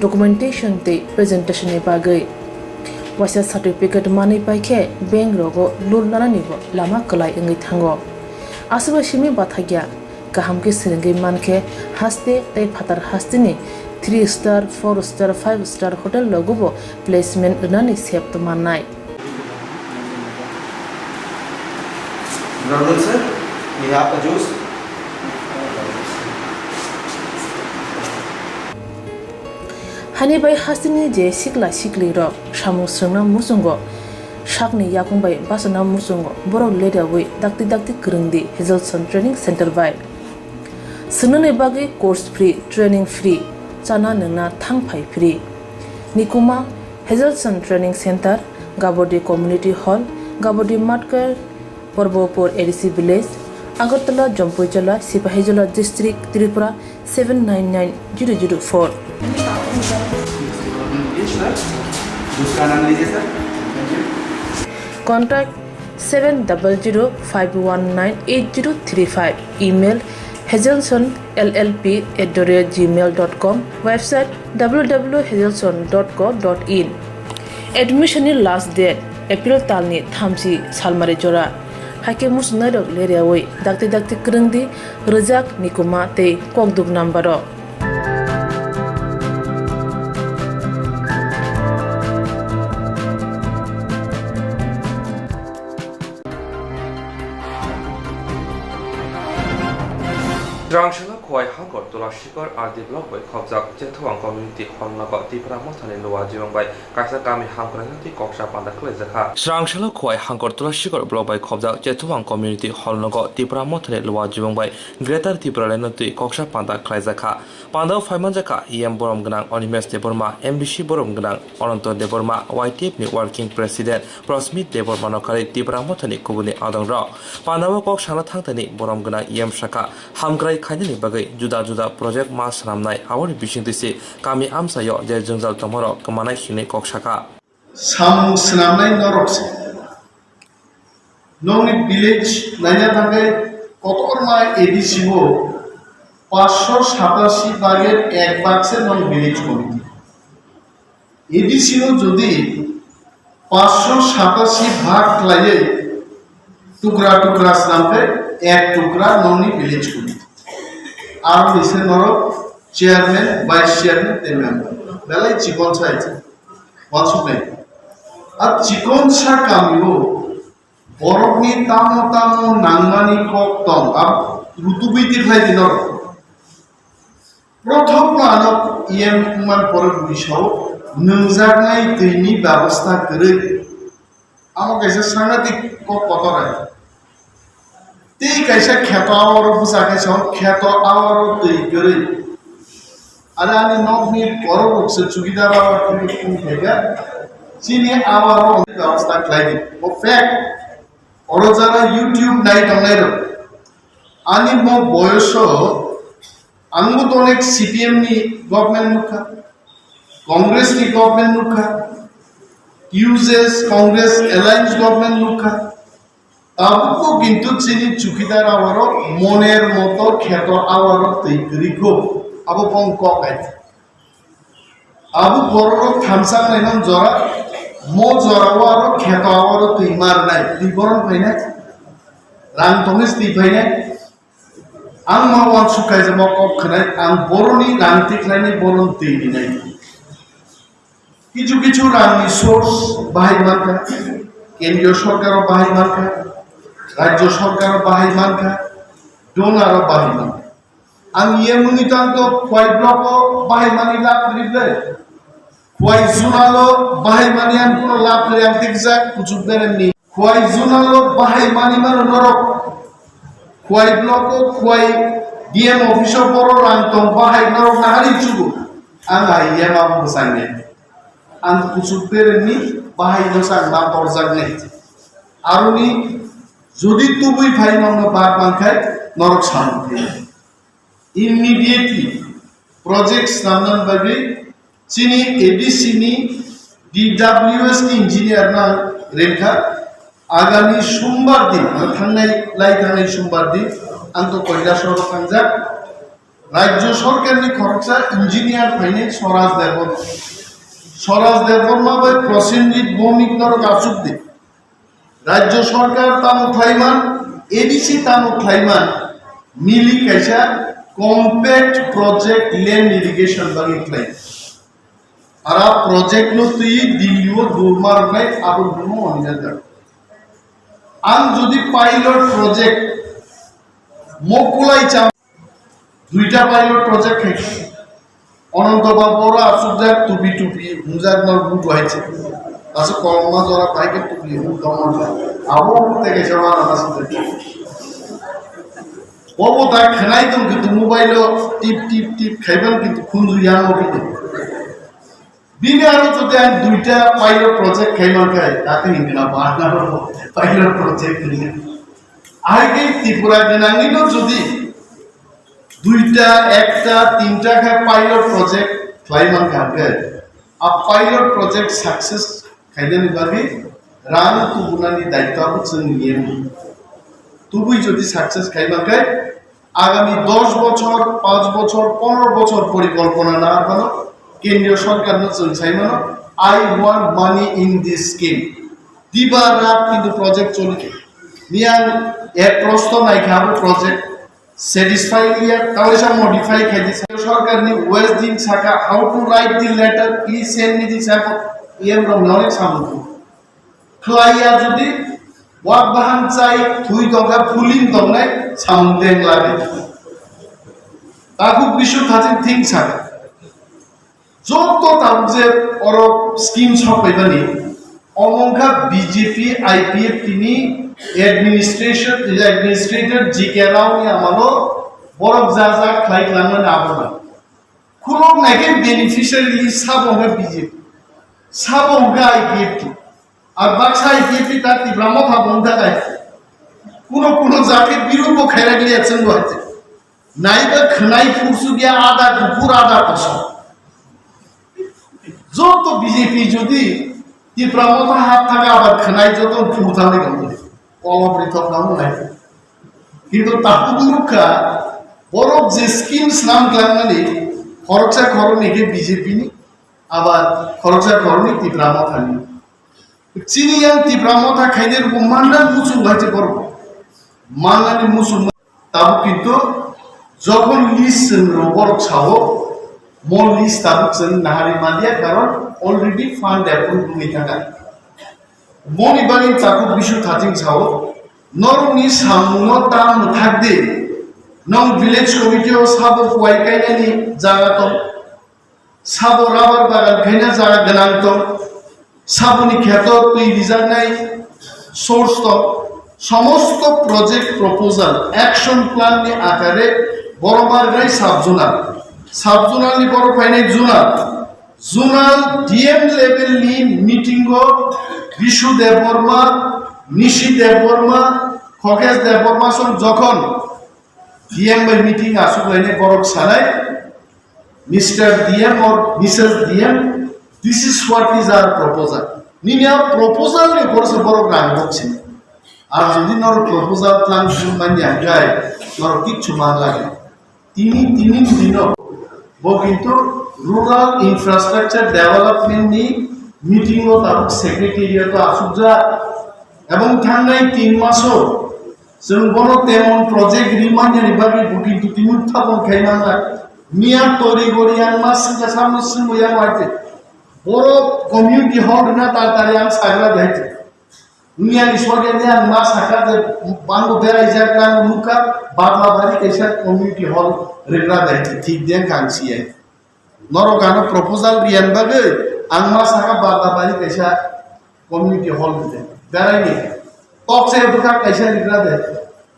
documentation tei presentation ni bagai wasa certificate mani paikhe bank rogo loan nana ni bo lama klai engi thango asuba simi bathagya kaham ke srungi manke haste tei phatar haste ni 3 star 4 star 5 star hotel logo bo placement nani sep to manai Good sir. We have the juice. hani bai hasini je sikla sikli ro samu srungna musungo sakni yakung bai basana musungo borok leda wi dakti krungdi Hejelson Training Center bai sunune bagi course free training free chana nungna thangphai free nikuma Hejelson Training Center Gabodi Community Hall Gabodi Matkar Porbopur ADC Village Agartala Jampuijala Sipahijala District Tripura 799004 Contact 7005198035 email hejelsonllp@gmail.com website www.hejelson.co.in admission last date April talni thamsi salmari jora hake musnai rok leriawai dakti krungdi rejak nikuma tei kokduk nambaro SwrangchaTI Kokborok R develop by khobjak chethuang community honnako tipra mothani lowa jiwang by kaisa kami hangkorani koksa panda khlaijakha SwrangchaTI Kokborok block by khobjak chethuang community honnako tipra mothani lowa jiwang by greater tipra lenoti koksa panda khlaijakha pandao phaimanjaka borom gnang Onimes Deborma MBC borom gnang Ananto Deborma YTF ni working president Prosmit Deborma nokari tipra mothani kubuni adongra pandao kok sana thangtani borom gnang shaka hamgrai khaini bagai juda project mas ramnai awari bisingtisi kami amsayo je jungjal tomoro kamanai hine koksaka sam snamnai norokse noni village naina থাকে koktwma ADC bo 587 ভাগের এক বাক্সে নন village committee ADC ও যদি 587 ভাগ লাগে টুকরা স্নামে এক টুকরা ননি ভিলেজ কমিটি আর নিচে নর চেয়ারম্যান ভাইস চেয়ারম্যান তে মেম্বার বেলাই চিকন সাইছে ওয়ানসুক নাই আর চিকন সা কামিও বরকনি তামো নাংমানি কক্তম আর ঋতুবিতি খাই দিনর প্রথম আনক মান পরে বুঝাও নংজাগনাই दैनि ব্যবস্থা করে আমাকে এসে সাংঘাতিক কতরাই তেই কাইসা খ্যাত আওয়ার বুঝাকে সব খ্যাত আওয়ার তৈ করে Ada ani nok ni korok se chukidar awar কিন্তু কোন থেকে চিনি আবারও ব্যবস্থা খাইদি ও ফ্যাক্ট ওরা যারা ইউটিউব নাই টানাই ani mo boyoso angmu to onek CPM ni government nukha Congress ni government nukha uses Congress alliance government nukha তাবুকো কিন্তু চিনি চুকিদার আবারও মনের মতো খ্যাত আবারও তৈরিকো আবু পং কক আবু বড় থামসাং নাইন জরা মো জরাও আরো খ্যাত আবারও তৈমার নাই তিবরণ ফাইনাই রাং তমিস তি ফাইনাই आं मावान सुखाय जमा कप खनाय आं बर'नि रांति खायनि बर'न दैनि नाय किछु किछु रांनि सोर्स बाहाय मानखा केंद्रीय सरकार बाहाय मानखा राज्य सरकार बाहाय मानखा डोनार बाहाय मानखा आं ये मुनितां तो क्वाइ ब्लक बाहाय मानि लाभ रिबले क्वाइ जुनालो बाहाय मानि आं कोनो लाभ रे आं दिगजा कुछु बेरेनि क्वाइ जुनालो बाहाय मानि मान नरक Kuai bloko kuai DM official poro rantong bahai narok nahari cukup. Angga iya mampu besarnya. Ang kusupir ini bahai dosa mampor zagne. Aruni jodi tubui bhai nongno bar pangkai narok shanti. Immediately projects namnan bagi sini ABC ni DWS ni engineer na rekha आगामी सोमवार दिन थांनाय सोमवार दिन आंत কৈলাসহর थांजा राज्य सरकारनि खरचा इंजिनियर फाइने स्वराज देवबर्मा बै प्रसेनजित भौमिक नरक आसुक दे राज्य सरकार तामु थाइमान एडीसी तामु थाइमान मिली कैसा कॉम्पैक्ट प्रोजेक्ट लैंड इरिगेशन बागी क्लाइ आरा प्रोजेक्ट नो तुई दिल्लीओ दुरमार क्लाइ आबो दुमो अनिजा आं যদি পাইলট প্রজেক্ট মকুলাই চাম দুইটা পাইলট প্রজেক্ট খাইছে অনন্ত বাবুরা আসুজাক টুপি মুজাক নর বুট হইছে আছে কলমা জরা পাইকে টুপি দমন আবো থেকে যাওয়া আছে ওবো তা খানাই তো কিন্তু মোবাইল টিপ খাইবেন কিন্তু খুনজুয়া নবিতে বিনে আরো যদি আমি দুইটা পাইলট প্রজেক্ট খাইমান খাই তাতে হিন্দিনা বাহানা পাইলট প্রজেক্ট নিয়ে আগে ত্রিপুরা গেনাঙ্গিনো যদি দুইটা একটা তিনটা খাই পাইলট প্রজেক্ট খাইমান খাবে আর পাইলট প্রজেক্ট সাকসেস খাইনানি বাকি রাং তুবুনানি দায়িত্ব আবো जों নিয়ে তুবুই যদি সাকসেস খাইমান খাই আগামী 10 বছর 5 বছর 15 বছর পরিকল্পনা না বানো केंद्रीय सरकार न चलछाइमानो I want money in this scheme दिबा रात किन्तु प्रोजेक्ट चलि नियां एक प्रश्न नायखाबो प्रोजेक्ट सैटिस्फाई लिया तावैसा मडिफाई खाइदि सरकार नि वेस्ट दिन साका how to write the letter please send me the sample एम रम नलेज सामु खलाइया जदि वाक बाहान चाइ थुइ दंगा फुलिं दंनाय सामदें लागे ताकु बिशु थाजिं थिंग साका যত তাবজে অর স্কিম ছপাইবানি অমঙ্কা বিজেপি আইপিএফ তিনি অ্যাডমিনিস্ট্রেটর জিকেরাওনি আমালো বরক যা খাইলানো নাবনা খুলক নাকি বেনিফিশিয়ারি সাবঙ্গা বিজেপি সাবঙ্গা আইপিএফ আর বাক্সা আইপিএফ তার তীব্রাম থাবঙ্গা গাই কোনো জাকে বিরূপ খাইরা গিয়েছেন বলতে নাইবা খনাই ফুরসু গিয়া আদা কুকুর আদা পছন্দ যত বিজেপি যদি তীব্রমতা হাত থাকে আবার খানাই যত ফুটালে গেল কলপৃথক নাম নাই কিন্তু তাকু দুরুক্ষা বড় যে স্কিমস নাম গ্লাংনানি খরচা খরনিকে বিজেপি নি আবার খরচা খরনি তীব্রমতা নি চিনিয়ান তীব্রমতা খাইদের মান্না মুসুল হইতে বড় মান্নানি মুসুল তাও কিন্তু যখন লিস্ট বড় ছাও more list tabuksen nahari madia karon already fund approved ni thaka moni bani takuk bishu thajing chao noroni samno tam thakde nong village committee o sabo kwai kainani jaga to sabo rabar bagan khaina jaga ganang to saboni kheto tui bijanai source to সমস্ত project proposal action plan নি আকারে বড়মার গাই subzonal subzonal নি বড় ফাইনাই zonal DM level নি meeting Bishu Debbarma নিশি Debbarma Khagesh Debbarma song যখন DM by meeting আসুক লাইনে বড় সানাই mister DM or Mrs. DM, this is what is our proposal. Ninia proposal ni korse boro grang hocche. Ar jodi nor proposal plan mani agai nor kichu man lage. Tini dino bo kintu rural infrastructure development ni meeting o tar secretariat to asujja ebong thangai 3 maso जों बनो तेमन project rimanya ni bagi bo kintu timun thapon khaiman lage. Mia tori gorian mas singa samu simu yang wajib boro community hall na tari yang sagra dahite Mia iswage ni an mas haka de bango bera ijaklan muka badla bari kaisa community hall regra dahite thik den kansi hai noro gano proposal rian bage ang mas haka badla bari kaisa community hall de berai ni tok se duka kaisa regra de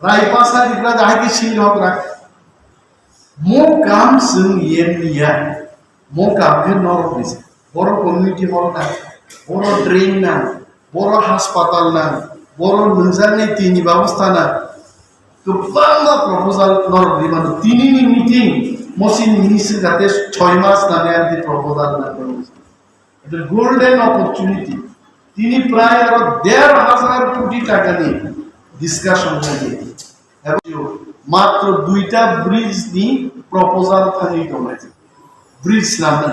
rai pasa regra de hai ki sin hok rak mo kam sung yen niya mo kam ke nor bis boro community hall na boro drain na boro hospital na boro nunjani tini ব্যবস্থা na to bangla proposal nor dimano tini ni meeting mosin minister gate 6 mas na near the proposal na it is golden opportunity tini প্রায় আর 1,500 কোটি টাকা নিয়ে discussion হয়েছে মাত্র 2টা bridge নি proposal Thani কমেছে ব্রিজ নামে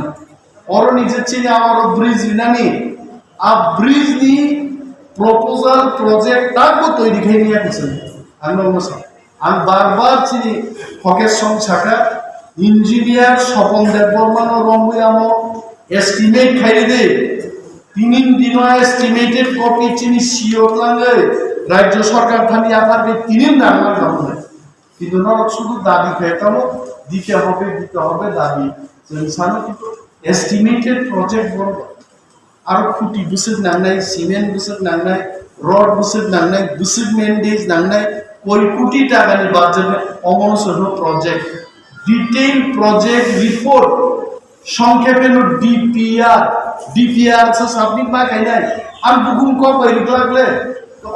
और নিজে চিনি আমার ব্রিজ নানি আ ব্রিজ নি প্রপোজাল প্রজেক্ট তাকো তৈরি খাই নিয়া গেছেন আমি বারবার চিনি ফকের সং ছাকা ইঞ্জিনিয়ার স্বপন দেববর্মন রমবয়াম এস্টিমেট খাই দে 3 দিন এস্টিমেটেড কপি চিনি সিও লাঙ্গে রাজ্য সরকার থানি আপারবে 3 নাম্বার গামনে কিন্তু নরক শুধু দাবি খাইতাম দিতে হবে দাবি সানো কিন্তু এস্টিমেটেড প্রজেক্ট বড় আর খুঁটি বুসুক নাংনাই সিমেন্ট বুসুক নাংনাই রড বুসুক নাংনাই বুসুক মেন্ডেজ নাংনাই কই কোটি টাকানি বাজেটে অমনসহ প্রজেক্ট ডিটেইল প্রজেক্ট রিপোর্ট সংক্ষেপে ডিপিআর আপনি বা খাইনাই আর বুকুম ক বাইরে লাগলে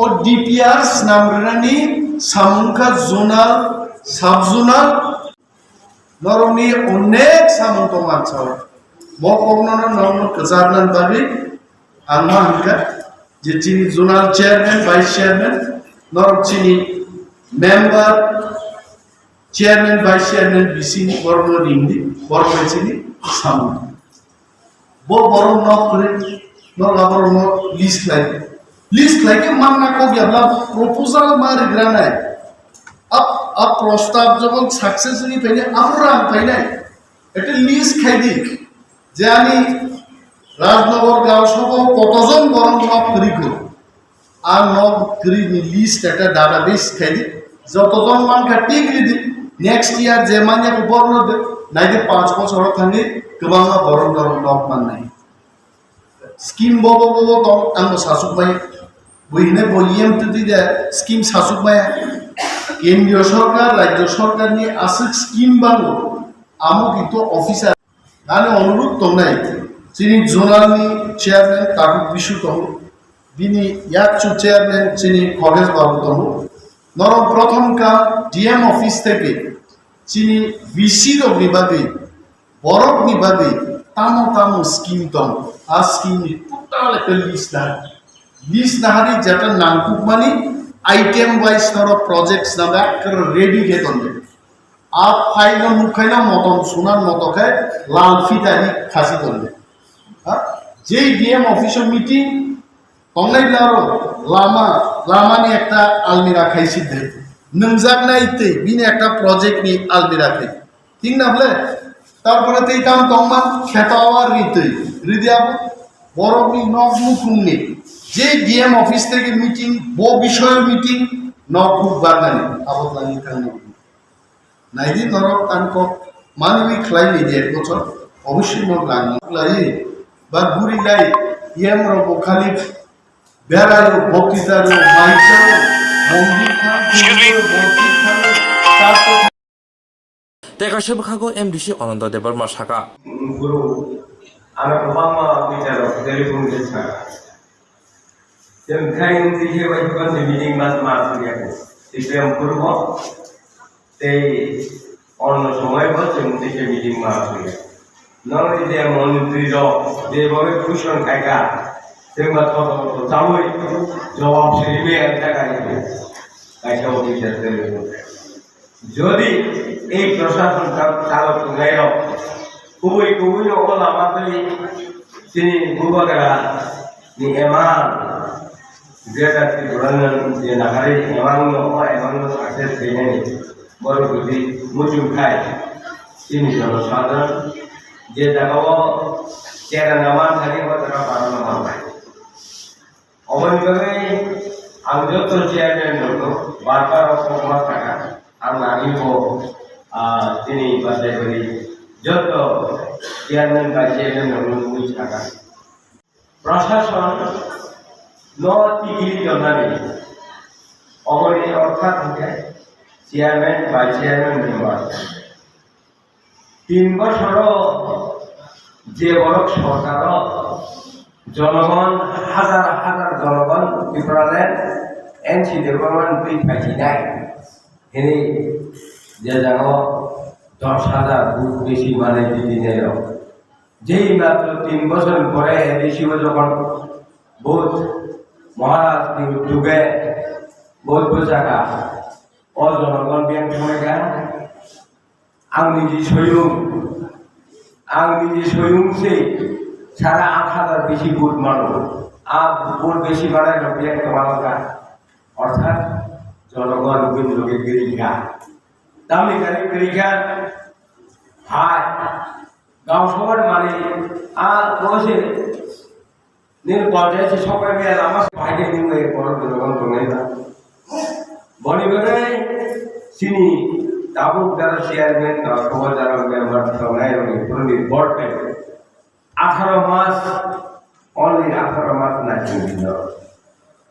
ও ডিপিআর নাম রানি সামুখা জোনাল সাবজোনাল নরনি অনেক সামন্ত মানছাও মকরনন নন কজারনান বাবি আলমা হানকা যে চিনি জোনাল চেয়ারম্যান ভাইস চেয়ারম্যান নর চিনি মেম্বার চেয়ারম্যান ভাইস চেয়ারম্যান বিসি বর্ণ রিংদি বর্ণ চিনি সামন্ত বো বড় নক করে নর লাবর ন লিস্ট লাইকে মাননা কো গেলা প্রপোজাল মার গ্রানায় अब প্রস্তাব যখন সাকসেসফুলি পেলে আমরা পাইনা এটা লিস্ট খাই দিক যে আমি রাজনগর গাঁও সহ কতজন বরং নব করিব আর নব করি লিস্ট একটা ডাটাবেস খাই দিক যতজন মান কাটি করি দিক নেক্সট ইয়ার যে মানে বর্ণ দে নাইতে 5 বছর থাকি গোবাং বরং নব মান নাই স্কিম বব তো আঙ্গ শাসক ভাই বইনে বইএম তো দিদা স্কিম শাসক ভাই কেন্দ্রীয় সরকার রাজ্য সরকার নিয়ে আসে স্কিম বাংলো আমো কিন্তু অফিসার মানে অনুরোধ তো নাই যিনি জোনালনি চেয়ারম্যান তাকু বিশু তহ বিনি ইয়াকচু চেয়ারম্যান যিনি খগেশ বাবু তহ নরম প্রথম কাম ডিএম অফিস থেকে যিনি বিসির বিভাগে বরফ বিভাগে তামো স্কিম তম আর স্কিম টোটাল একটা লিস্ট নাহারি যেটা নামকুক মানে आइटम वाइज नरो प्रोजेक्ट्स ना कर रेडी के तंदे आप फाइल मुखाइना मतन सुनार मतो खाय लाल फितारी खासी तंदे जे डीएम ऑफिसर मीटिंग तंगनाय लारो लामा नि एकटा आलमिरा खाइसि दे नंजाक नाइते बिनि एकटा प्रोजेक्ट नि आलमिरा खाइ ठीक ना बले तारपरे तेई काम तंगमा खेतावा रिदिया বরবনি নব মুখুমনি যে ডিএম অফিস থেকে মিটিং বো বিষয় মিটিং নবুক বাগানি আবদলানি কান নাইদি নরক কানক মানবি খ্লাইনি যে বছর অবশ্যই নব লাগলাই বা গুরি লাই ইয়েম রব খালি বেড়ায় বক্তৃতার মাইকার মন্দির খান বক্তৃতা তারপর তেকাশে বাখাগো MDC অনন্ত দেববর্মা শাখা guru anak mama bicara telepon desa dan kain tiga wajiban di meeting mas ya sistem purwo on সময় বলছে tiga meeting mas ya নয় যে মন্ত্রী যেভাবে কুশন কাকা সেবা তো যাওই জবাব সেরিবে একটা গাইবে কাইসা অফিসার তেলেপন যদি এই প্রশাসন চালক গাইল kuwi no ola matri sini gubagara ni eman geta ti burangan je nagare eman no akses dene bor gudi mujum khai sini jono sadhan je jagao kera naman thaki ba jagao paran naman khai obon kare amjot chairman no barbar okoma thaka ar nani ko sini basai bari যত chairman বা chairman অনুমতি থাকা প্রশাসন নতিগিরি জনানি অবনি অর্থাৎ থাকে chairman বা chairman member 3 বছর যে বড় সরকার জনগণ হাজার হাজার জনগণ ত্রিপুরাল্যান্ড এনসি ডেভেলপমেন্ট বিল পাইছি নাই এনে যে জানো 10,000 বুথ বেশি মানে দিনের যেই মাত্র 3 বছর পরে এডিসিও যখন বুথ মহারাজ যুগে বৌদ্ধ জায়গা ও জনগণ ব্যাংক সময় আমি যে সয়ুংসে সারা 8,000 বেশি বুথ মানো আর বুথ বেশি বাড়ায় ব্যাংক মানকা অর্থাৎ জনগণ লোকে গিরিখা দামি গাড়ি গিরিখা হায় গাঁও সবার মানে আর বসে নীল পর্যায়ে সবাই মিলে আমার ভাইকে নিয়ে বড় জনগণ করে না বনি করে চিনি তাবুক যারা চেয়ারম্যান সবার যারা মেম্বার সবাই বোর্ড 18 মাস অনলি 18 মাস না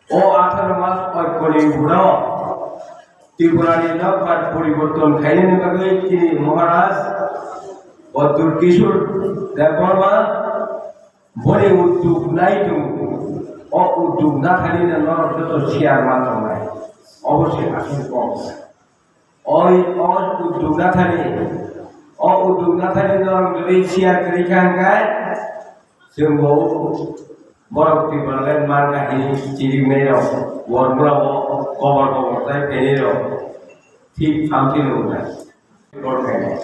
ও 18 মাস ওই কলি ঘুরো ত্রিপুরানি নকবার পরিবর্তন খাইলেন ভাবে তিনি মহারাজ বদুর কিশোর দেববর্মা বনে উদ্যোগ নাই তুমি উদ্যোগ না থাকলে নরক যত চেয়ার মাত্র নাই অবশ্যই আসল কম ওই উদ্যোগ না থাকলে নরক যদি চেয়ার করে খাঙ্গায় जों बरफ टिपलाय मान काहिनी चिरिमेराव वरब्राव कबर कबरताय फेनेराव ठीक थामथिनोना गरखायनाय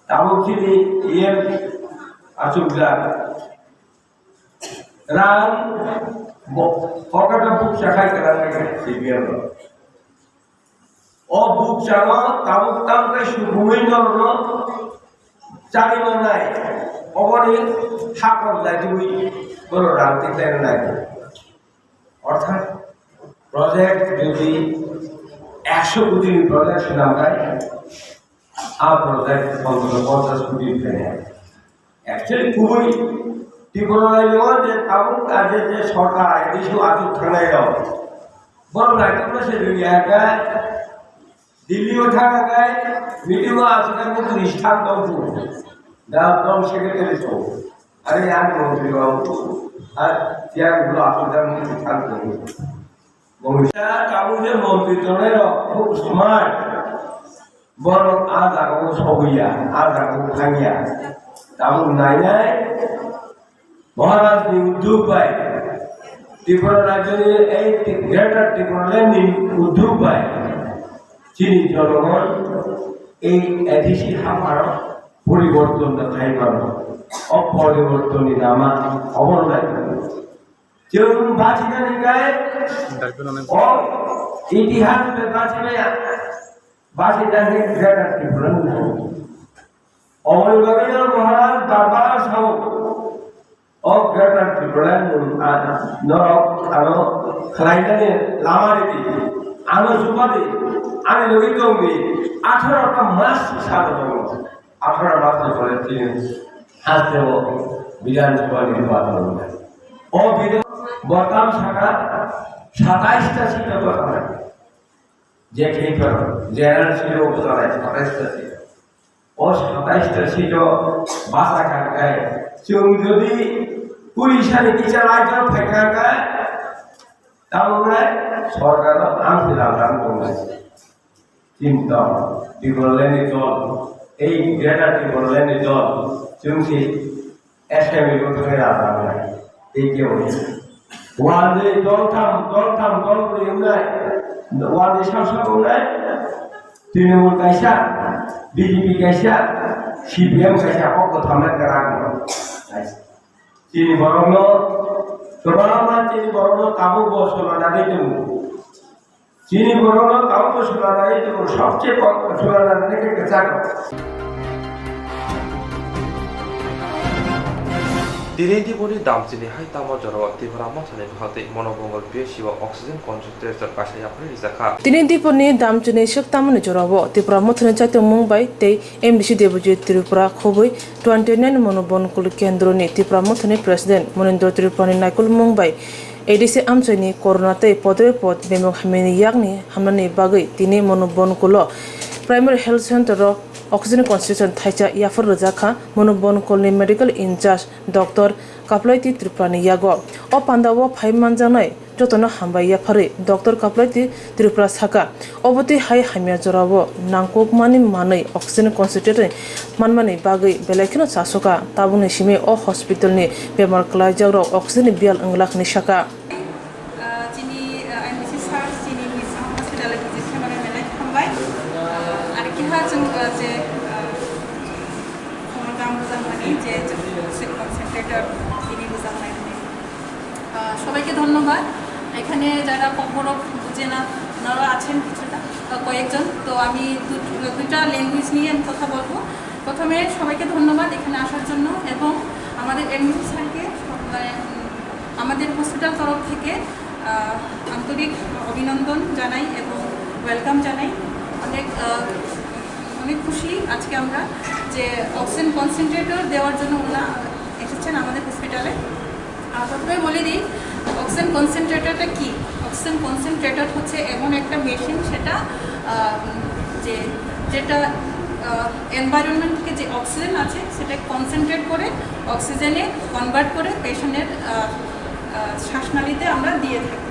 दाबुखिनि इएम आसुगजा रां पकेट बुक साखाय करानाय सिबियाव ओ बुक सामा ताबुक तामकाय सुबुङै नरनो चारिमानाय অবনি ঠাকুর দায়িত্বই বড় রাজনীতি নাই অর্থাৎ প্রজেক্ট যদি 100 কোটি প্রজেক্ট নামায় আর প্রজেক্ট 50 কোটি ফেলে অ্যাকচুয়ালি খুবই ত্রিপুরায় যে তাবুক কাজে যে সরকার এদিশু আজু থানায় দাও বড় রাজনীতি সে দুনিয়াটা দিল্লিও থাকা গায় মিডিও আজকাল মতো নিষ্ঠান দাও দাম সেক্রেটারি তো আরে আমি মন্ত্রী বাবু আর চেয়ারগুলো আপনাদের মধ্যে থাকবে কাগজের মন্ত্রী জনের খুব স্মার্ট বড় আজ আগাবো সবইয়া আজ আগাবো ভাঙিয়া তেমন নাই নাই মহারাজ উদ্যোগ পায় ত্রিপুরা রাজ্যের এই গ্রেটার ত্রিপুরাল্যান্ড উদ্যোগ পায় চিনি জনগণ এই এডিসি হামার পরিবর্তন দেখাই পারব অপরিবর্তনী নামা অবনয় যেমন বাঁচিতে নিকায় ইতিহাস বাঁচিবে বাঁচিতে গ্রেটার ত্রিপুরাল্যান্ড অমরগবীর মহারাজ বারবার সহ ও গ্রেটার ত্রিপুরাল্যান্ড নরক আরো খালাইদানে লামারিতি আনো সুপাদি আমি লবিত 18টা মাস সাধন 18 মাস ধরে তিনি আসতে ও বিধানসভা নির্বাচন ও বর্তমান শাখা 27টা সিট যে খেয়ে জেনারেল ছিল উপজেলায় 27টা সিট ও 27টা সিটও বাসা কাটায় जों যদি 20 সালে টিচার আইটা ফাইকায় তাহলে সরকার আন্দোলন করবে চিন্তা বিবরণী দল এই গ্রেটার বিবরণী দল जोंनि এসএমই করে রাখা এই কি হচ্ছে ওয়াদে দলটাম করে উনাই ওয়াদে শাসক উনাই তৃণমূল কাইসা বিজেপি কাইসা সিপিএম কাইসা কোktwma রাখবো চিনি বরং তোমরা চিনি বরং কাবু বসলা দাঁড়িয়ে তুমি চিনি বরং কাবু বসলা দাঁড়িয়ে তুমি সবচেয়ে কম বসলা দাঁড়িয়ে কেঁচা Dini boni dam sini hai tamo joro tibra masane bhate monobongol beshi wa oxygen concentrator kasha yapre rizakha Dini boni dam jene shak tamone jorobo tibra mothane chate mumbai te MDC Devojit Tripura khoboi 29 monobon kul kendro ni tibra mothane president Monendra Tripura naikul mumbai ADC amchani corona te podre pod bemo hameni yakni hamani bagai tini monobon kulo primary health center ro oxygen concentration thaicha yafar rajaka monobon kolni medical incharge Dr. Koktwma Tripurani yago o pandawo phai manjanai jotono hambai yafare Dr. Koktwma Tripura saka oboti hai hamya jorabo nangkokmani manai oxygen concentrator manmani bagai belekino sasoka tabuni sime o hospital ni bemar klai jagro oxygen bial anglak ni saka সবাইকে ধন্যবাদ এখানে যারা kokborok বুঝে না ওনারা আছেন কিছুটা কয়েকজন তো আমি দুইটা ল্যাঙ্গুয়েজ নিয়ে কথা বলবো প্রথমে সবাইকে ধন্যবাদ এখানে আসার জন্য এবং আমাদের এমডি স্যারকে আমাদের হসপিটাল তরফ থেকে আন্তরিক অভিনন্দন জানাই এবং ওয়েলকাম জানাই অনেক খুশি আজকে আমরা যে অক্সিজেন কনসেন্ট্রেটর দেওয়ার জন্য ওনারা এসেছেন আমাদের হসপিটালে প্রথমে বলে দিই অক্সিজেন কনসেন্ট্রেটরটা কি অক্সিজেন কনসেন্ট্রেটর হচ্ছে এমন একটা মেশিন সেটা যেটা এনভায়রনমেন্ট থেকে যে অক্সিজেন আছে সেটা কনসেন্ট্রেট করে অক্সিজেনে কনভার্ট করে পেশেন্টের শ্বাসনালীতে আমরা দিয়ে থাকি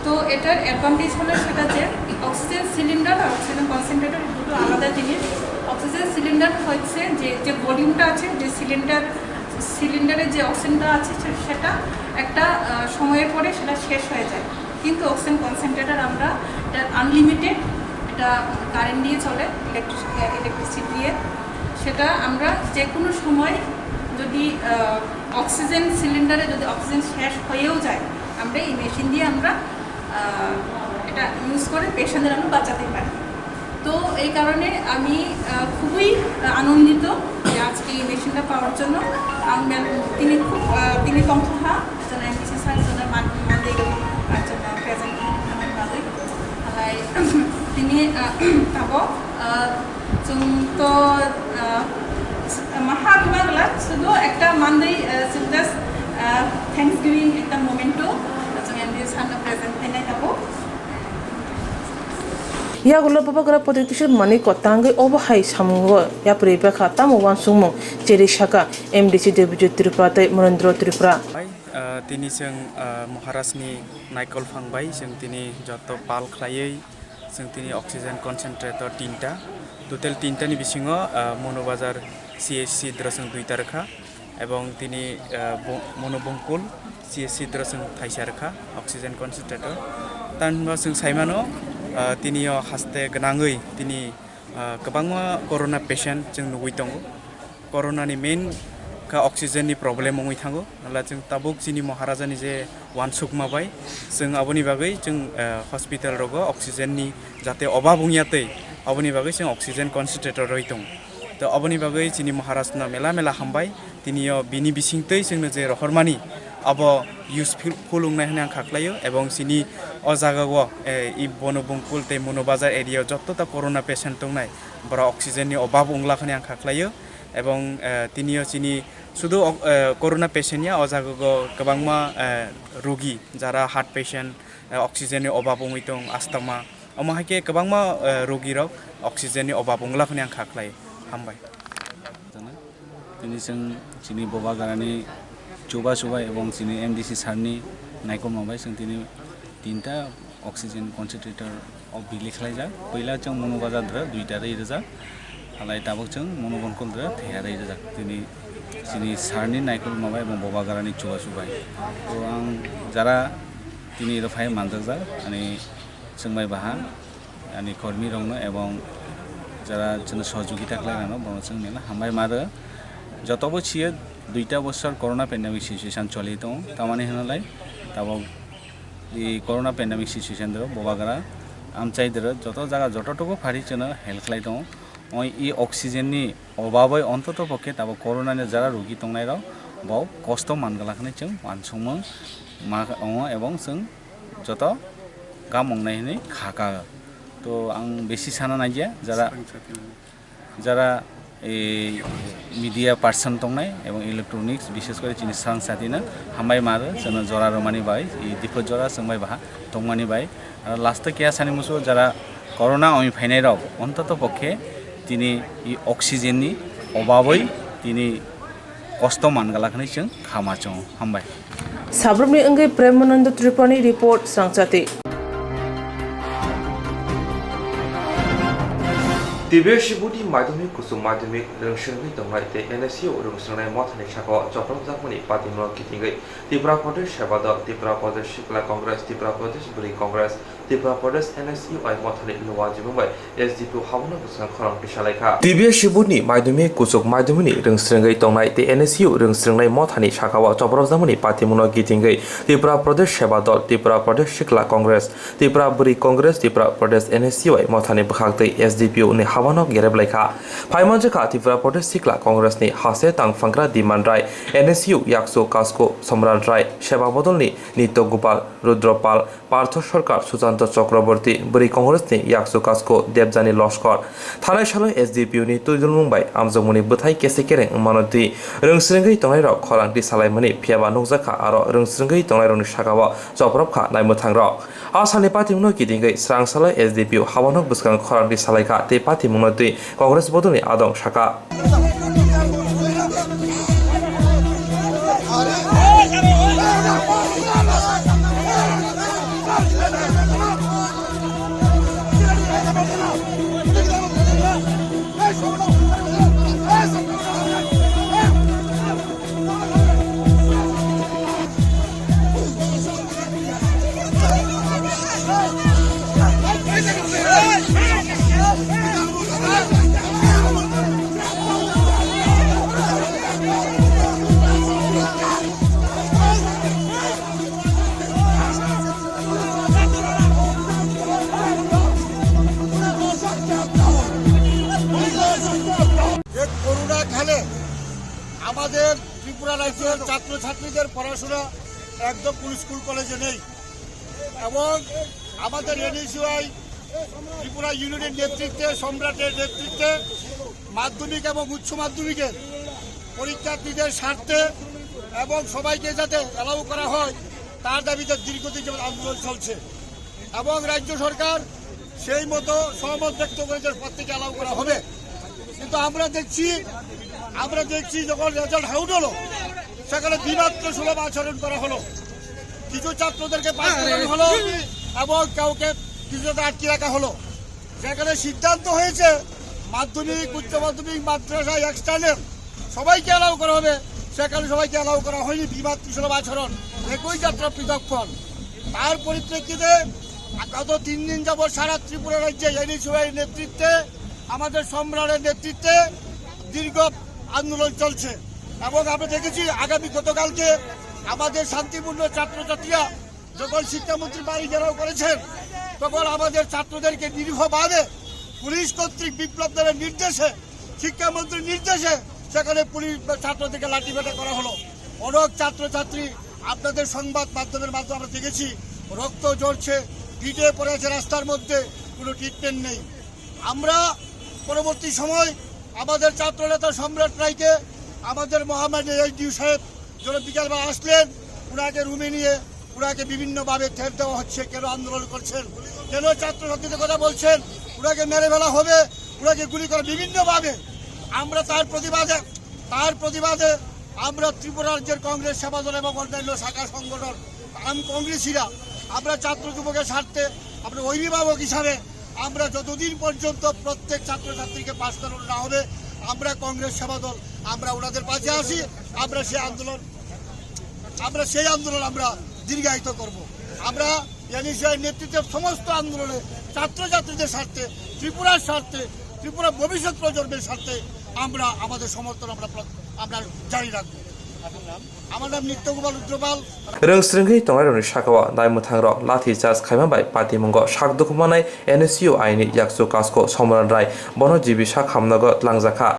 তো এটার অ্যাডভান্টেজ হলো সেটা যে অক্সিজেন সিলিন্ডার আর অক্সিজেন কনসেন্ট্রেটর দুটো আলাদা জিনিস অক্সিজেন সিলিন্ডার হচ্ছে যে ভলিউমটা আছে যে সিলিন্ডারে যে অক্সিজেনটা আছে সেটা একটা সময়ের পরে সেটা শেষ হয়ে যায় কিন্তু অক্সিজেন কনসেন্ট্রেটর আমরা এটা আনলিমিটেড এটা কারেন্ট দিয়ে চলে ইলেকট্রিসিটি দিয়ে সেটা আমরা যে কোনো সময় যদি অক্সিজেন সিলিন্ডারে যদি অক্সিজেন শেষ হয়েও যায় আমরা এই মেশিন দিয়ে আমরা এটা ইউজ করে পেশেন্টদের আমরা বাঁচাতে পারি তো এই কারণে আমি খুবই আনন্দিত যে আজকে এই মেশিনটা পাওয়ার জন্য তিনি তংথা একজন এমডিসি স্যার একজন মানদে একজন প্রেজেন্ট আমার ভালোই তিনি তাব তো মাহাগুলা শুধু একটা মানদেই জাস্ট থ্যাংকস গিভিং একটা মোমেন্টও একজন এমডিসি স্যার প্রেজেন্ট হয়ে যাব ya gulo baba gara podikishir mani ko tangai obahai samgo ya prebe khata mo wan sumo cheri shaka MDC Devojit Tripura tai Monendra Tripura তিনি जों महाराष्ट्रनि नायकल फांबाय जों তিনি যত পাল খাयै जों তিনি অক্সিজেন কনসেন্ট্রেটর 3টা টোটাল 3টানি বিসিङाव মনোবাজার সিএসসি দ্রসং 2টা রাখা এবং তিনি মনোবঙ্কুল সিএসসি দ্রসং 3টা রাখা অক্সিজেন কনসেন্ট্রেটর তানবা जों साइमानो तिनियो हास्ते गनाङै तिनि गोबां करona पेशेंट जों नुबाय दङ करनानि मेन का अक्सिजेननि प्रब्लेम मङै थाङो अब्ला जों ताबुक जिनि महाराजानि जे वानसुक माबाय जों आबनि बागै जों हस्पिटाल रगो अक्सिजेननि जाते अभाब उङियातै आबनि बागै जों अक्सिजेन कनसेन्ट्रेटर रय दङ तो आबनि बागै जिनि महाराजना मेला हामबाय तिनियो बिनि बिसिंतै जोंनो जे रहरमानि अब इउजफुल उंनाय होननानै आं खाख्लायो एबं सिनि अ जागागो इ बनबंकुल ते मनोबाजार एरिया जत्तता करona पेशेंट दंनाय बरा अक्सिजेननि अभाब उंलाखौनो आं खाख्लायो एबं तिनियो सिनि शुधु करona पेशेंटनिया अ जागागो गोबांमा रोगी जारा हार्ट पेशेंट अक्सिजेननि अभाब उङै दं आस्थमा अमाहाके गोबांमा रोगी रक अक्सिजेननि अभाब उंलाखौनो आं खाख्लायो हामबाय दिनै जों जोंनि बबा गारानि चौबा सुबाय एवं जोंनि एमडिसि सारनि नायखौ मावबाय जों दिनै 3टा अक्सिजेन कनसेन्ट्रेटर बिलि खालायजा पहिला जों मन'बाजाद्रा 2टा रोजा हालाय दाबो जों मन'बनखलद्रा 3 रोजा दिनै जोंनि सारनि नायखौ मावबाय एवं बबा गारानि चौबा सुबाय तो आं जारा दिनै रफाय मानजाजा अनि जोंबाय बाहा अनि कर्मी रंनो एवं যারা যেন সহযোগিতা খালাইনো বনসং মেলা হামবাই মারো যতবো ছিয়ে 2টা বছর করোনা প্যান্ডেমিক সিচুয়েশন চলি দं তামানে হনালাই তাব এই করোনা প্যান্ডেমিক সিচুয়েশন দর ববাগারা আমচাই দর যত জায়গা যতটুকু ফারি যেন হেল্প খালাই দं ওই এই অক্সিজেননি অভাবে অন্তত পক্ষে তাব করোনানি যারা রোগী দंनाय राव बाव कष्ट मानगलाखनै जों मानसंमोन मा এবং जों যত गामंनायनि खाका तो आं बेसि साना नायजिया যারা এই মিডিয়া পার্সন दंनाय এবং ইলেকট্রনিক্স বিশেষ করে চিনি SwrangchaTI হামবাই মারো যেন জরা রমানি বাই এই দিফ জরা जोंबाय बाहा दंमानि बाय আর লাস্টে কেয়া সানি মুসো যারা করোনা আমি ফাইনাই রাव অন্তত পক্ষে তিনি এই অক্সিজেননি অভাबै তিনি কষ্ট मानगलाखनै जों खामाचों हामबाय साब्रमनि अंगै प्रेमानंद त्रिपुरानि रिपोर्ट SwrangchaTI टिबिया शिबुनि माध्यमिक कुसुम माध्यमिक रोंसोंनाय दंनाय ते एनएसयू रोंसोंनाय माथानि साखा चक्रम जाखमनि पार्टीमो किथिंगै त्रिपुरा प्रदेश सेवा दल त्रिपुरा प्रदेश शिखला कांग्रेस त्रिपुरा प्रदेश बुरि कांग्रेस त्रिपुरा प्रदेश एनएसयू आई माथानि लुवा जिबुंबाय एसडीपी हावना बुसां खरं पिसालायखा टिबिया शिबुनि माध्यमिक कुसुम माध्यमिक रोंसोंनाय दंनाय ते एनएसयू रोंसोंनाय माथानि साखा चक्रम जाखमनि पार्टीमो किथिंगै त्रिपुरा प्रदेश सेवा दल त्रिपुरा प्रदेश शिखला कांग्रेस त्रिपुरा बुरि कांग्रेस त्रिपुरा प्रदेश एनएसयू आई माथानि बखागदै एसडीपी नि हावानक गेरेबलायखा फाइमानजोखा त्रिपुरा प्रदेश सिखला कांग्रेसनि हासे तांफांग्रा दिमान राय एनएसयू याक्सो कास्को सम्राट राय सेवा बदलनि नित्य गोपाल रुद्रपाल पार्थ सरकार सुशांत चक्रवर्ती बुरि कांग्रेसनि याक्सो कास्को देबजानी लस्कर थानाय सालो एसडीपी नि तुइजुल मुंबाई आमजमुनि बोथाय केसे केरें मानति रोंस्रिंगै तंनाय र खरांति सालायमनि फियाबा नगजाखा आरो रोंस्रिंगै तंनाय रनि सागावा जब्रबखा नायमोथां र आसानि पार्टीमनो गिदिंगै स्रांसाला एसडीपी हावानक बुसखां खरांति सालायखा ते पार्टी मुंगति कांग्रेस बदलनि आदं शाखा আমাদের ত্রিপুরা রাজ্যের ছাত্রছাত্রীদের পড়াশোনা একদম কোন স্কুল কলেজে নেই এবং আমাদের এনএসইউআই ত্রিপুরা ইউনিয়নের নেতৃত্বে সম্রাটের নেতৃত্বে মাধ্যমিক এবং উচ্চ মাধ্যমিকের পরীক্ষার্থীদের স্বার্থে এবং সবাইকে যাতে অ্যালাউ করা হয় তার দাবিতে দীর্ঘদিন যাবৎ আন্দোলন চলছে এবং রাজ্য সরকার সেই মতো সহমত ব্যক্ত করেছে প্রত্যেকে অ্যালাউ করা হবে কিন্তু আমরা দেখছি যখন রেজাল্ট আউট হলো সেখানে বিমাত্র সুলভ আচরণ করা হলো কিছু ছাত্রদেরকে পাস করানো হলো এবং কাউকে কিছুতে আটকে রাখা হলো সেখানে সিদ্ধান্ত হয়েছে মাধ্যমিক উচ্চ মাধ্যমিক মাদ্রাসা এক্সটার্নাল সবাইকে অ্যালাউ করা হবে সেখানে সবাইকে অ্যালাউ করা হয়নি বিমাত্র সুলভ আচরণ একই যাত্রা পৃথক ফল তার পরিপ্রেক্ষিতে গত 3 দিন যাবৎ সারা ত্রিপুরা রাজ্যে এনএসইউআই নেতৃত্বে আমাদের সম্রাটের নেতৃত্বে দীর্ঘ আন্দোলন চলছে এবং আমরা দেখেছি আগামী গতকালকে আমাদের শান্তিপূর্ণ ছাত্রছাত্রীরা যখন শিক্ষামন্ত্রী বাড়ি ঘেরাও করেছেন তখন আমাদের ছাত্রদেরকে নিরীহভাবে পুলিশ কর্তৃক বিপ্লব দেবের নির্দেশে শিক্ষামন্ত্রীর নির্দেশে সেখানে পুলিশ ছাত্রদেরকে লাঠিপেটা করা হলো অনেক ছাত্রছাত্রী আপনাদের সংবাদ মাধ্যমের মাধ্যমে আমরা দেখেছি রক্ত ঝরছে ভিজে পড়ে আছে রাস্তার মধ্যে কোনো ট্রিটমেন্ট নেই আমরা পরবর্তী সময় আমাদের ছাত্রনেতা সম্রাট রায়কে আমাদের মহামান্য এইচডিও সাহেব যখন বিকালবেলা আসলেন ওনাকে রুমে নিয়ে ওনাকে বিভিন্নভাবে ঠের দেওয়া হচ্ছে কেন আন্দোলন করছেন কেন ছাত্রছাত্রীদের কথা বলছেন ওনাকে মেরে ফেলা হবে ওনাকে গুলি করা বিভিন্নভাবে আমরা তার প্রতিবাদে আমরা ত্রিপুরা রাজ্যের কংগ্রেস সেবা দল এবং অন্যান্য শাখা সংগঠন কংগ্রেসীরা আমরা ছাত্র যুবকের স্বার্থে আমরা অভিভাবক হিসাবে আমরা যতদিন পর্যন্ত প্রত্যেক ছাত্রছাত্রীকে পাশ করানো না হবে আমরা কংগ্রেস সেবা দল আমরা ওনাদের পাশে আসি আমরা সেই আন্দোলন আমরা দীর্ঘায়িত করব। আমরা এনএসইউআই নেতৃত্বে সমস্ত আন্দোলনে ছাত্রছাত্রীদের স্বার্থে ত্রিপুরার স্বার্থে ত্রিপুরা ভবিষ্যৎ প্রজন্মের স্বার্থে আমরা আমাদের সমর্থন আমরা জারি রাখবো। আমার নাম নিত্যগোপাল রুদ্রপাল। रोंस्रिंगै तंगाइरनि शाखावा नायमुथांग्र लाठी चार्ज खायमाबाय पार्टीमंग शाकदुखुमानाय NSUI नि याक्सु कासको समरण राय बनजीबी सा खामनागो लांजाखा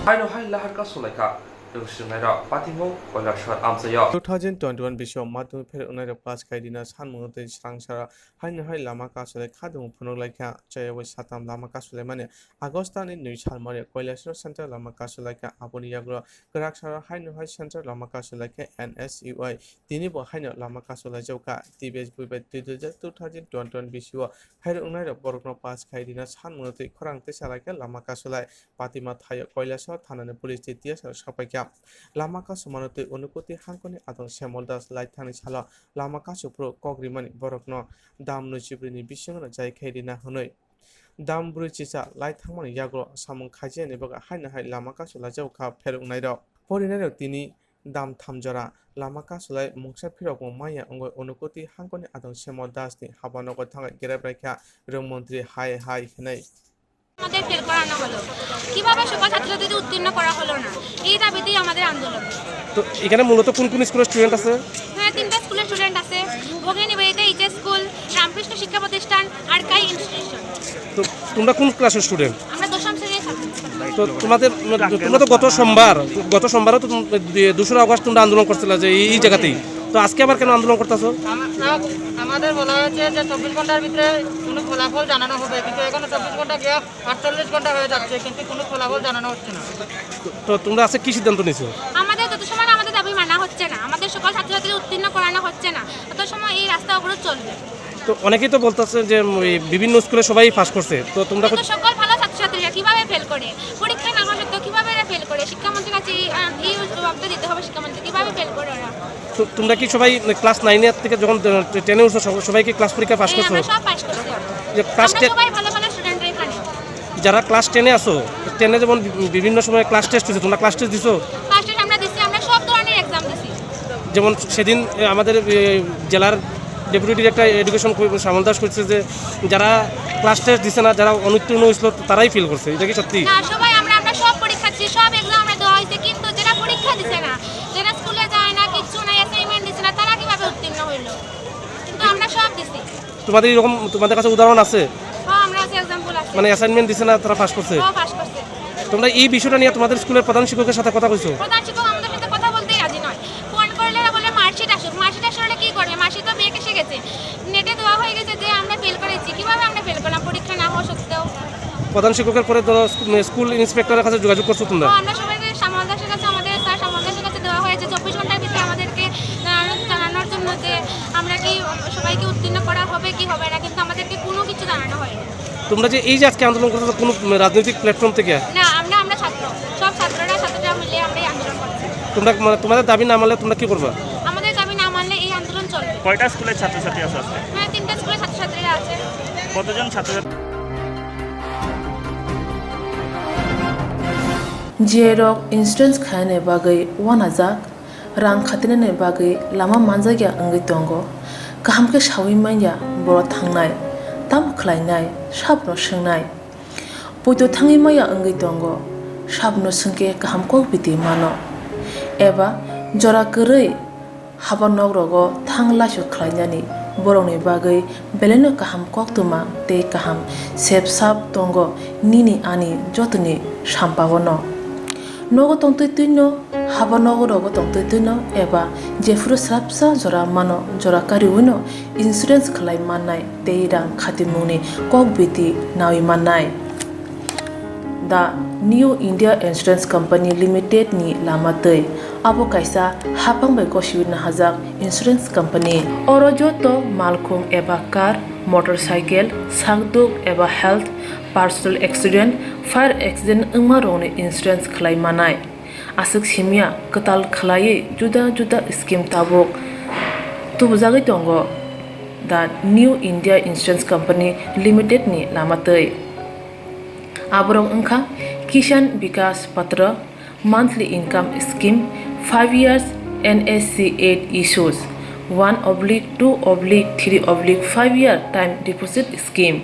हायनो हाय लाहारका सलायखा रोंस्रिंनायरा पार्टीमंग कयलासर आमसायाव 2021 बिसयाव माध्यमिक फेर उनायरा क्लास खायदिना सानमुंगतै स्रांसारा हायनो हाय लामा कासले खादुं फुनगलायखा चयावै साताम लामा कासले माने आगस्टनि 2 सालमारे कयलासर सेन्टार लामा कासलायखा आबनि याग्र गराकसारा हायनो हाय सेन्टार लामा कासलायखा NSUI दिनिबो हायनो लामा कासलाय जौका TBS बुइबाय 2021 बिसयाव फेर उनायरा बरकनो पास खायदिना सानमुंगतै खरांतै सालायखा लामा कासलाय पातिमा थायो कयलासर थानानि पुलिस टियासार सपायखा लामा कासुमानतै अनुपति हांखनि आदं श्यामल दास लाइथानि साला लामा कासुप्रो कग्रिमानि बरकनो दाम नजिब्रिनि बिसिङाव जाय खायदिना हनै दाम ब्रुचिसा लाइथांमानि याग्र सामुं खायजेनि बगा हायनो हाय लामा कासुला जौखा फेरुंनाय र परिनाय तिनि दाम थामजरा लामा कासुलाय मुंसा फिरक माया अंगय अनुपति हांखनि आदं श्यामल दासनि हाबानगर थांगाय गेरेब्रायखा रोंमन्त्रि हाय हाय हनै আমাদের ফেল করানো হলো কিভাবে সকল ছাত্রছাত্রীদের উত্তীর্ণ করা হলো না এই দাবিতেই আমাদের আন্দোলন। তো এখানে মূলত কোন কোন স্কুলের স্টুডেন্ট আছে? হ্যাঁ 3টা স্কুলের স্টুডেন্ট আছে, ভগিনী নিবেদিতা এইচএস স্কুল, রামকৃষ্ণ শিক্ষা প্রতিষ্ঠান আর কাই ইনস্টিটিউশন। তো তোমরা কোন ক্লাসের স্টুডেন্ট? আমরা দশম শ্রেণীর ছাত্র। তো তোমরা তো গত সোমবারও তো 2 আগস্ট তোমরা আন্দোলন করছিলে যে এই জায়গাতেই, তো আজকে আবার কেন আন্দোলন করতেছো? আমাদের বলা হয়েছে যে 24 ঘন্টার ভিতরে কোনো ফলাফল জানানো হবে, কিন্তু এখনো 24 ঘন্টা গিয়ে 48 ঘন্টা হয়ে যাচ্ছে কিন্তু কোনো ফলাফল জানানো হচ্ছে না। তো তোমরা আজকে কি সিদ্ধান্ত নিয়েছো? আমাদের যত সময় আমাদের দাবি মানা হচ্ছে না, আমাদের সকল ছাত্রছাত্রীদের উত্তীর্ণ করানো হচ্ছে না, তত সময় এই রাস্তা অবরোধ চলবে। তো অনেকেই তো বলতেছে যে বিভিন্ন স্কুলে সবাই পাস করছে, তো তোমরা সকল ভালো ছাত্রছাত্রীরা কিভাবে ফেল করে, পরীক্ষা না হওয়া সত্ত্বেও কিভাবে ফেল করে, শিক্ষামন্ত্রীর কাছে এই জবাবটা দিতে হবে, শিক্ষামন্ত্রী কিভাবে ফেল করে ওরা। তো তোমরা কি সবাই ক্লাস 9 থেকে যখন 10 উঠছো সবাই কি ক্লাস পরীক্ষা পাস করছো? আমরা সব পাস করছি, যে ক্লাস 10 সবাই ভালো ভালো স্টুডেন্ট এখানে যারা ক্লাস 10 আছো, 10 যেমন বিভিন্ন সময় ক্লাস টেস্ট হচ্ছে, তোমরা ক্লাস টেস্ট দিছো? ক্লাস টেস্ট আমরা দিছি, আমরা সব ধরনের एग्जाम দিছি। যেমন সেদিন আমাদের জেলার deputy director education Shyamal Das করছে যে যারা ক্লাস টেস্ট দিছে না, যারা অনুত্তীর্ণ হয়েছিল তারাই ফেল করছে, এটা কি সত্যি? না, সবাই আমরা সব পরীক্ষা দিছি, সব एग्जाम আমরা দেওয়া হয়েছে, কিন্তু যারা পরীক্ষা দিছে না, যারা স্কুলে যায় না, কিছু না, অ্যাসাইনমেন্ট দিছে না, তারা কিভাবে উত্তীর্ণ হইলো? কিন্তু আমরা সব দিছি। তোমাদের কাছে উদাহরণ আছে? হ্যাঁ, আমরা আছে, एग्जाम्पल আছে, মানে অ্যাসাইনমেন্ট দিছে না তারা পাস করছে? হ্যাঁ, পাস করছে। তোমরা এই বিষয়টা নিয়ে তোমাদের স্কুলের প্রধান শিক্ষকের সাথে কথা কইছো? প্রধান শিক্ষক আমাদের সাথে কথা বলতেই রাজি নয়, ফোন করলে বলে মার্কশিট আসুক, মার্কশিট আসলে কি করবে, মার্কশিট তো ব্যাক এসে গেছে, নেটে দেওয়া হয়ে গেছে যে আমরা ফেল করেছি, কিভাবে আমরা ফেল করলাম পরীক্ষা না হওয়া সত্ত্বেও। প্রধান শিক্ষকের পরে স্কুল ইন্সপেক্টরের কাছে যোগাযোগ করছো তোমরা? আমরা সবাইকে শ্যামল দাসের কাছে, আমাদের স্যার শ্যামল দাসের কাছে দেওয়া হয়েছে 24 ঘন্টার ভিতরে আমাদেরকে জানানোর জন্য যে আমরা কি সবাইকে উত্তীর্ণ করা হবে কি হবে না, কিন্তু আমাদেরকে কোনো কিছু জানানো হয়নি। তোমরা যে এই যে আজকে আন্দোলন করছো কোনো রাজনৈতিক প্ল্যাটফর্ম থেকে? না, আমরা ছাত্র, সব ছাত্ররা মিলে আমরা এই আন্দোলন করছি। তোমরা তোমাদের দাবি না মানলে তোমরা কি করবে? আমাদের দাবি না মানলে এই আন্দোলন চলবে। কয়টা স্কুলের ছাত্রছাত্রী আছে আজকে? হ্যাঁ, 3টা স্কুলের ছাত্রছাত্রীরা আছে। কতজন ছাত্রছাত্রী? जेरक इन्सुरेन्स खाने बागै वानाजाक रां खातिने बागै लामा मानजागिया अंगै दंगो गाहामके सावै माइया बर' थांनाय ताम खलायनाय साबनो सोंनाय बयद' थाङै माइया अंगै दंगो साबनो सोंके गाहामको बिदि मानो एबा जरा गोरै हाबा नगरगो थां लासु खलायनानै बर'नि बागै बेलेनो गाहाम कोक्तुमा ते गाहाम सेब साब दंगो निनि आनि जतनि साम्पावनो नगो तंतै तुइनो हाबा नगरगो तंतै तुइनो एबा जेफुरु स्राबसा जरा मानो जरा कारिउनो इन्सुरेन्स खलाय माननाय ते रां खातिमुनि कक बिदि नावि माननाय दा new India insurance company limited नि लामातै आबो कायसा हापांबाय गसिउनो हाजाक इन्सुरेन्स कंपनी अरजतो मालखुम एबा car motorcycle sakduk eba health personal accident fire accident ungma rongni insurance khlaimanai asuk simia katal khlai juda juda scheme tabuk tubjagi tongo the New India Insurance Company Limited ni lamatei abrong ungkha Kishan Vikas Patra monthly income scheme 5 years NSC 8 issues 1/2/3/5 year time deposit scheme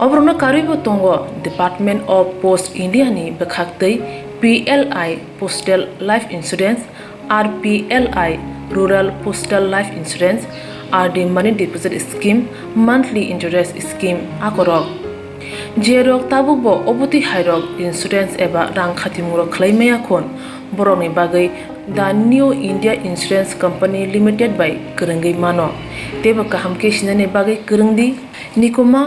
obrona karibo tongo Department of Post India ni bekhaktei PLI Postal Life Insurance RPLI Rural Postal Life Insurance RD Money Deposit Scheme Monthly Interest Scheme akorok jerok tabubo obuti hairok insurance eba rang khatimuro khlaimaya khon boroni bagai the New India Insurance Company Limited by Kurungi Mano teba kaham ke sinane bagai kurungdi nikoma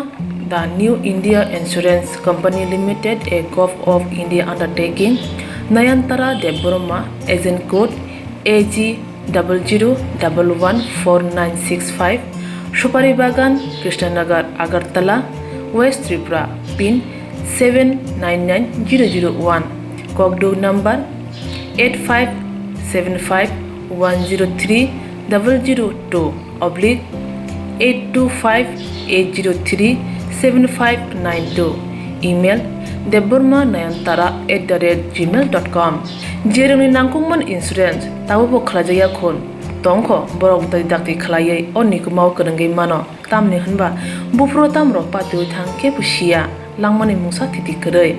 the New India Insurance Company Limited a Gulf of India undertaking Nayantara Deboroma agent code AG 00114965 Shupari Bagan Krishnanagar Agartala West Tripura pin 799001 Kokdo number 8575102/825-803-7592 email debormanayantara@gmail.com jeroni nangkungman insurance tabubo khlajaya khon tongkho borok dai dakti khlaiei onikmau kurungai mano tamni hanba bufro tamro patui thangke pusia langmani mungsa thiti korei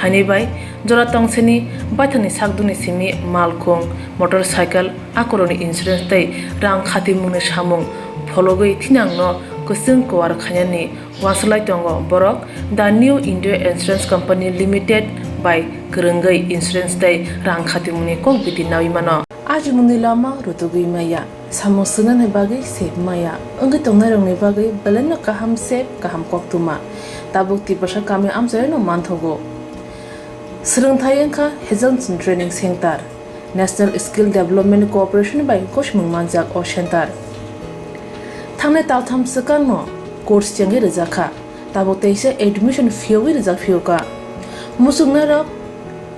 hani bai jora tongseni bathani sakduni simi malkhong motorcycle akoroni insurance tai rang khati mungni samung phologoi thinangno kusung kwar khanyani waslai tongo borok the New India Insurance Company Limited by kurungai insurance tai rang khati mungni kok biti nawi mano aji mungni lama rutugui maya samusunan bagi sep maya anggi tongnai rongni bagi belen kaham sep kaham koktwma tabuk tipasa kami amjai no manthogo Srangchatai engkha Hejalson Training Center National Skill Development Corporation by Koshmung Manjak o Center Thangnai taltham sakan no course changi rijaka tabuk teise admission fee wi rijak fioka musungna rok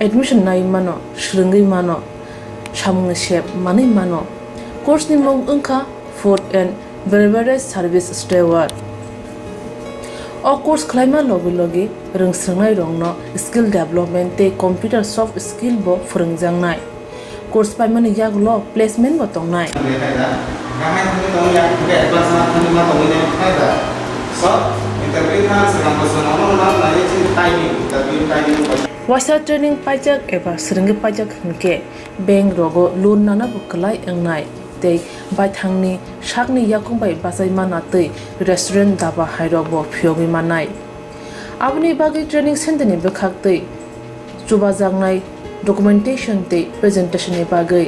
admission nai mano srungai mano samung shep mani mano course ni mong engkha food and beverage service steward o course khlaima logi logi rungsrangnai rongno skill development te computer soft skill bo phurungjangnai course paimani yaglo placement bo tongnai Wasa training pajak eba srungi pajak hingke bank rogo loan nana buklai engnai tei baithangni sakni yakungbai basai mana tei restaurant daba hairok bo phiogi manai abni bagi training center ni bekhak tei chubajangnai documentation tei presentation ni bagai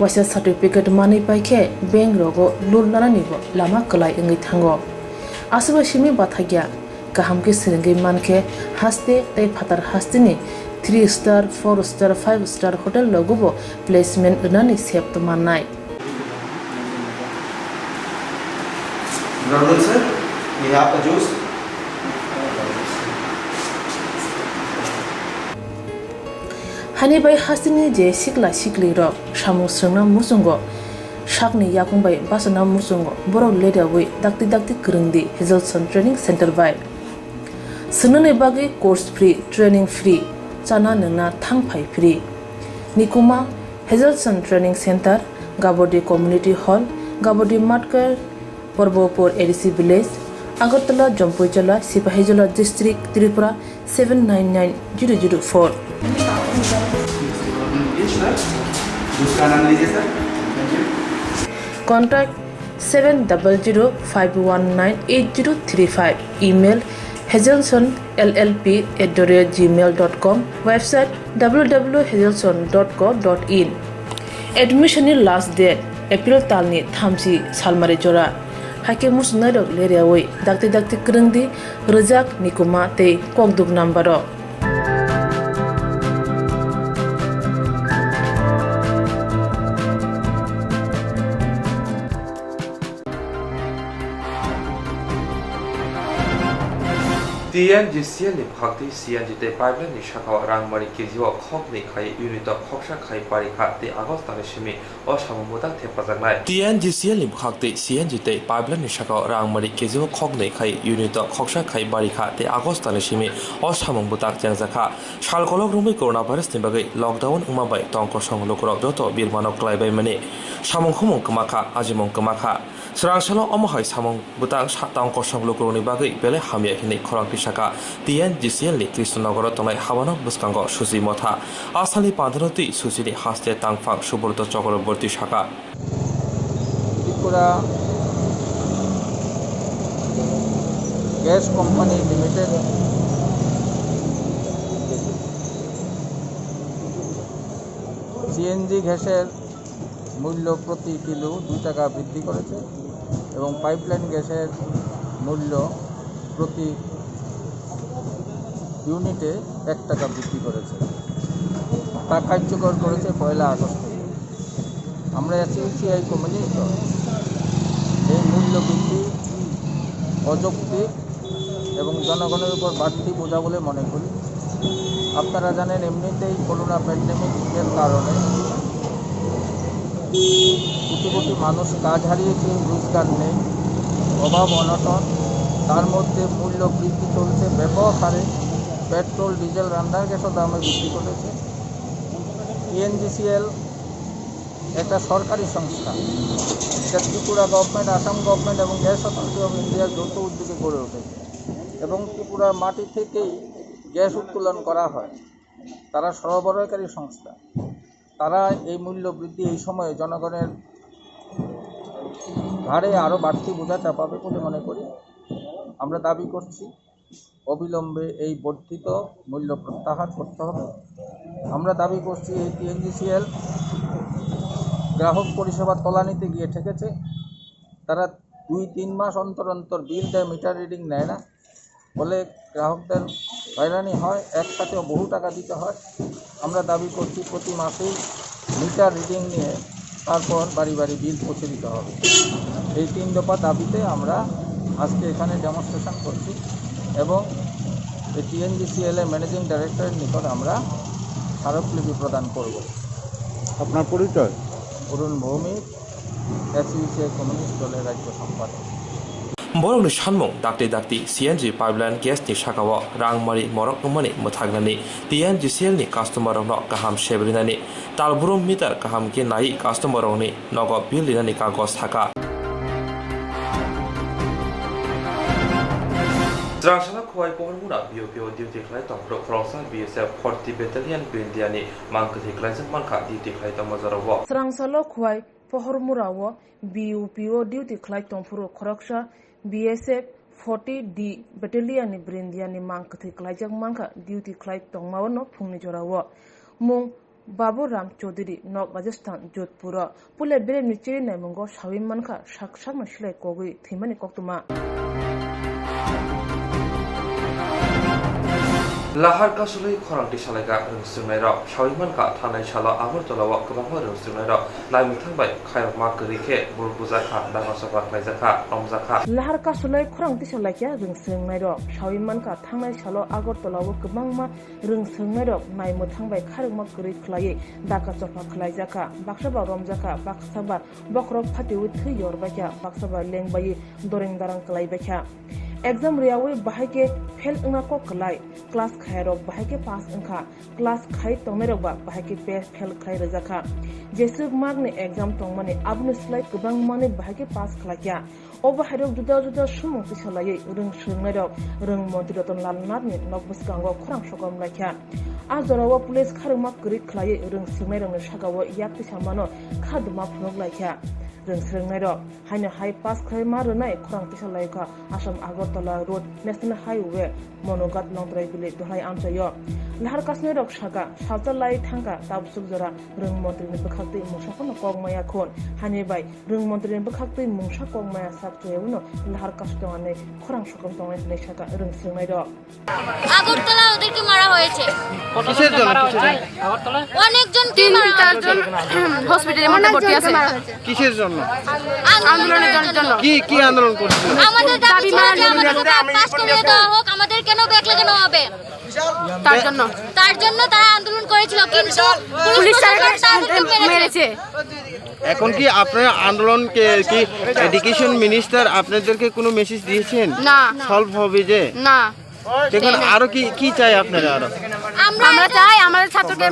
wasa certificate mani paikhe bank rogo loan nana ni bo lama klai engi thango asuba simi bathagya kaham ke srungi manke haste tei phatar haste ni 3 star 4 star 5 star hotel logo bo placement nani sep to manai Good sir. We have the juice. Hani bai hasini je sikla sikli rok samu srungna musungo sakni yakungbai basana musungo borok leda wi dakti kurungdi Hejalson Training Center by sunune bagi course free training free chana nungna thangphai free nikuma Hejalson Training Center Gabodi Community Hall Gabodi Matkar Porbopur ADC Village Agartala Jampuijala Sipahijala District Tripura 799004 Contact 7005198035 email hejelsonllp@gmail.com website www.hejelson.co.in admission last date April talni thamsi salmari jora hake musna rok leriawai dakti kurungdi rojak nikuma tei kokduk number TNGCL ni bhakti CNG te pipeline ni shaka rangmani kejiwa khok ni khai unit khoksha khai parikha te August tane shimi osamumuta thepajangnai TNGCL ni bhakti CNG te pipeline ni shaka rangmani kejiwa khok ni khai unit khoksha khai barikha te August tane shimi osamumuta jangjaka salkolok rumi coronavirus ni bagai lockdown umabai tongko songlokro joto birmanok klaibai mani samongkhumung kemaka ajimong kemaka SwrangchaTI omohai samong butang tongko songlokro ni bagai bele hamya hini khorang Shaka TNGCL ni Krishnagor tonai habanok buskango susi motha asali padhanoti susini haste tangfang subrto chakraborty shaka Tripura gas company limited CNG গ্যাসের মূল্য প্রতি kilo 2 টাকা বৃদ্ধি করেছে এবং pipeline গ্যাসের মূল্য প্রতি ইউনিটে 1 টাকা বৃদ্ধি করেছে তা কার্যকর করেছে 1 আগস্ট থেকে আমরা SwrangchaTI কমিউনিস্ট এই মূল্য বৃদ্ধি অযৌক্তিক এবং জনগণের উপর বাড়তি বোঝা বলে মনে করি আপনারা জানেন এমনিতেই করোনা প্যান্ডেমিকের কারণে কোটি কোটি মানুষ কাজ হারিয়েছে রোজগার নেই অভাব অনটন তার মধ্যে মূল্য বৃদ্ধি চলছে ব্যাপক হারে পেট্রোল ডিজেল রান্নার গ্যাসও দামে বৃদ্ধি করেছে TNGCL একটা সরকারি সংস্থা এটা ত্রিপুরা গভর্নমেন্ট আসাম গভর্নমেন্ট এবং গ্যাস অথরিটি অফ ইন্ডিয়ার যৌথ উদ্যোগে গড়ে উঠেছে এবং ত্রিপুরার মাটি থেকেই গ্যাস উত্তোলন করা হয় তারা সরবরাহকারী সংস্থা তারা এই মূল্য বৃদ্ধি এই সময়ে জনগণের ঘাড়ে আরও বাড়তি বোঝা চাপাবে বলে মনে করি আমরা দাবি করছি অবিলম্বে এই বর্ধিত মূল্য প্রত্যাহার করতে হবে আমরা দাবি করছি এই TNGCL গ্রাহক পরিষেবা তলানিতে গিয়ে ঠেকেছে তারা 2-3 মাস অন্তর অন্তর বিল দেয় মিটার রিডিং নেয় না বলে গ্রাহকদের হয়রানি হয় একসাথেও বহু টাকা দিতে হয় আমরা দাবি করছি প্রতি মাসেই মিটার রিডিং নিয়ে তারপর বাড়ি বাড়ি বিল পৌঁছে দিতে হবে এই 3 দফা দাবিতে আমরা আজকে এখানে ডেমনস্ট্রেশন করছি এবং এই TNGCL এর ম্যানেজিং ডাইরেক্টরের নিকট আমরা স্মারকলিপি প্রদান করব আপনার পরিচয় অরুণ ভৌমিক SwrangchaTI কমিউনিস্ট দলের রাজ্য সম্পাদক Borokni sanmung dakti CNG pipeline gas ni shakawo rangmari morok ngmani muthagnani TNGCL ni customer rokno kaham sebrinani talburum meter kaham ke nai customer rokni nogo bill linani kagos thaka SwrangchaTI khwai pohormura BOPO duty khlai tongprok khoroksa BSF 40 battalion Bindiani mangkthi khlaijak mankha duty khlai tongmajarawo SwrangchaTI khwai pohormurawo BOPO duty khlai tongpuro khoroksa BSF 40D battalion ni Bindiani mangkthi khlaijak mankha duty khlai tongmawno phungni jorawo mung Babu Ram Chaudhary North Rajasthan Jodhpur pule bere nichiri naimungo shawim mankha saksak masilai kogui thimani koktwma Lahar kasulai khorangti salaika rungsumnai rok shawiman ka thanai salo Agartalawa kwbangma rungsumnai rok naimithangbai khairok ma gurikhe burbuja kha dangasakha khlaijaka romjaka Lahar kasulai khorangti salaika rungsumnai rok shawiman ka thanai salo Agartalawa kwbangma rungsumnai rok naimithangbai khairok ma gurik khlai dakachakha khlaijaka baksaba romjaka baksaba bokrok phatiwi thwi yorbaka baksaba lengbai doreng darang klaibaka exam riawi bahake fail ungna ko klai class khairok bahake pass ungkha class khai tongmerok ba bahake fail khai rajaka jesuk magni exam tongmani abnu slai kubang mani bahake pass khlakya obahairok juda sumung tisalai rung sungnarok rung montiroton lalnarni nokbuskango khorang sokam lakya ajorawa police kharuma kuri khlai rung sungnarokni sagawo yakti samano khaduma phunok lakya Rungsrungnai haino high pass khai marunai khorang tisalai ka Assam Agartala Road National Highway Monogat Longtrai Village Dohai Amchayo lahar kasne rok saka salta lai thangka tabsuk jora rung montri ni bekhakti mungsa kono kogmaya khon hani bai rung montri ni bekhakti mungsa kogmaya sakche uno lahar kastonane khorang sokam tongai nei saka rung singnai do Agartala ওদেরকে মারা হয়েছে কিসের জন্য অনেকজন তিন-চারজন হসপিটালে মধ্যে ভর্তি আছে কিসের জন্য আন্দোলনের জন্য কি আন্দোলন করছিল আমাদের দাবি মানতে আমাদের পাস করিয়ে দেওয়া হোক আমাদের কেন ব্যাক লাগানো হবে তার জন্য তারা আন্দোলন করেছিল কিন্তু পুলিশ মেরেছে এখন কি আপনারা আন্দোলনকে কি এডুকেশন মিনিস্টার আপনাদেরকে কোনো মেসেজ দিয়েছেন না সলভ হবে যে না দেখুন আরো কি চাই আপনারা আরো আমরা চাই আমাদের ছাত্রদের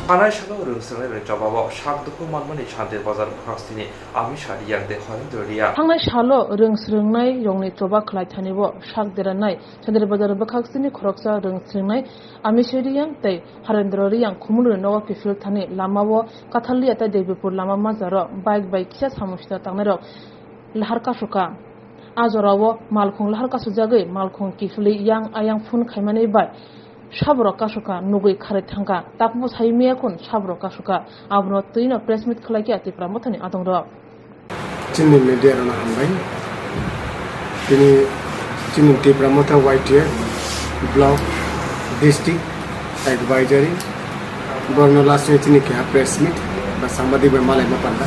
Anai shalo rungsene re jababa shakduku manmani shantir bazar khastini ami shari yakde khoyndoriya Hangnai shalo rungsrungnai yongni choba khlai thanibo shakderanai shantir bazar bakhaksini khoroksa rungsrungnai ami shari yang tei harendrori yang khumul nowa kifil thani lamawo kathalli ata debipur lama mazaro bike kisa samushta tangnero lahar kashuka ajorawo malkhung lahar kasujagei malkhung kifli yang ayang phun khaimani bai Shabrok Kashuka, Nugui Karitanga, Takmo Saimiakun, Shabrok Kashuka, Abno Tino, Pressmit Kalaki, Pramotani, Adonro. Chini media on Hambai, Chini Pramota White Year, Block, District, Advisory, Borno last year Chinika Pressmit, but somebody by Malama Panda.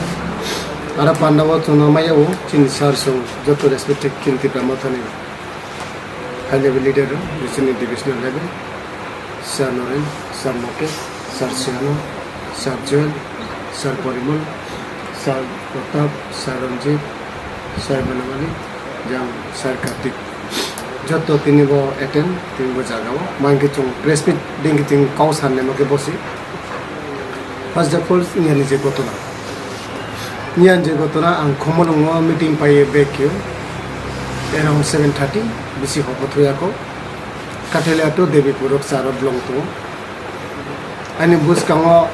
Arapanda was on Amayo, Chin Sarso, Joto respected Kinti Pramotani, high level leader, the divisional level. Sir Noren, Sir Moke, Sir Siano, Sir Joel, Sir Porimol, Sir Protap, Sir Ranjit, Sir Banamali, Jam Sir Kartik. Joto tinibo attend, tinibo jagawo. Mangi chung press meet dingi ting kaus hanne moke bosi. First of all, niyan je gotona. Niyan je gotona ang khomolungo meeting paye bekyo. Around 7:30 bisi hopothuya ko. Katelato Devi Purok Sara Blong to and bus kango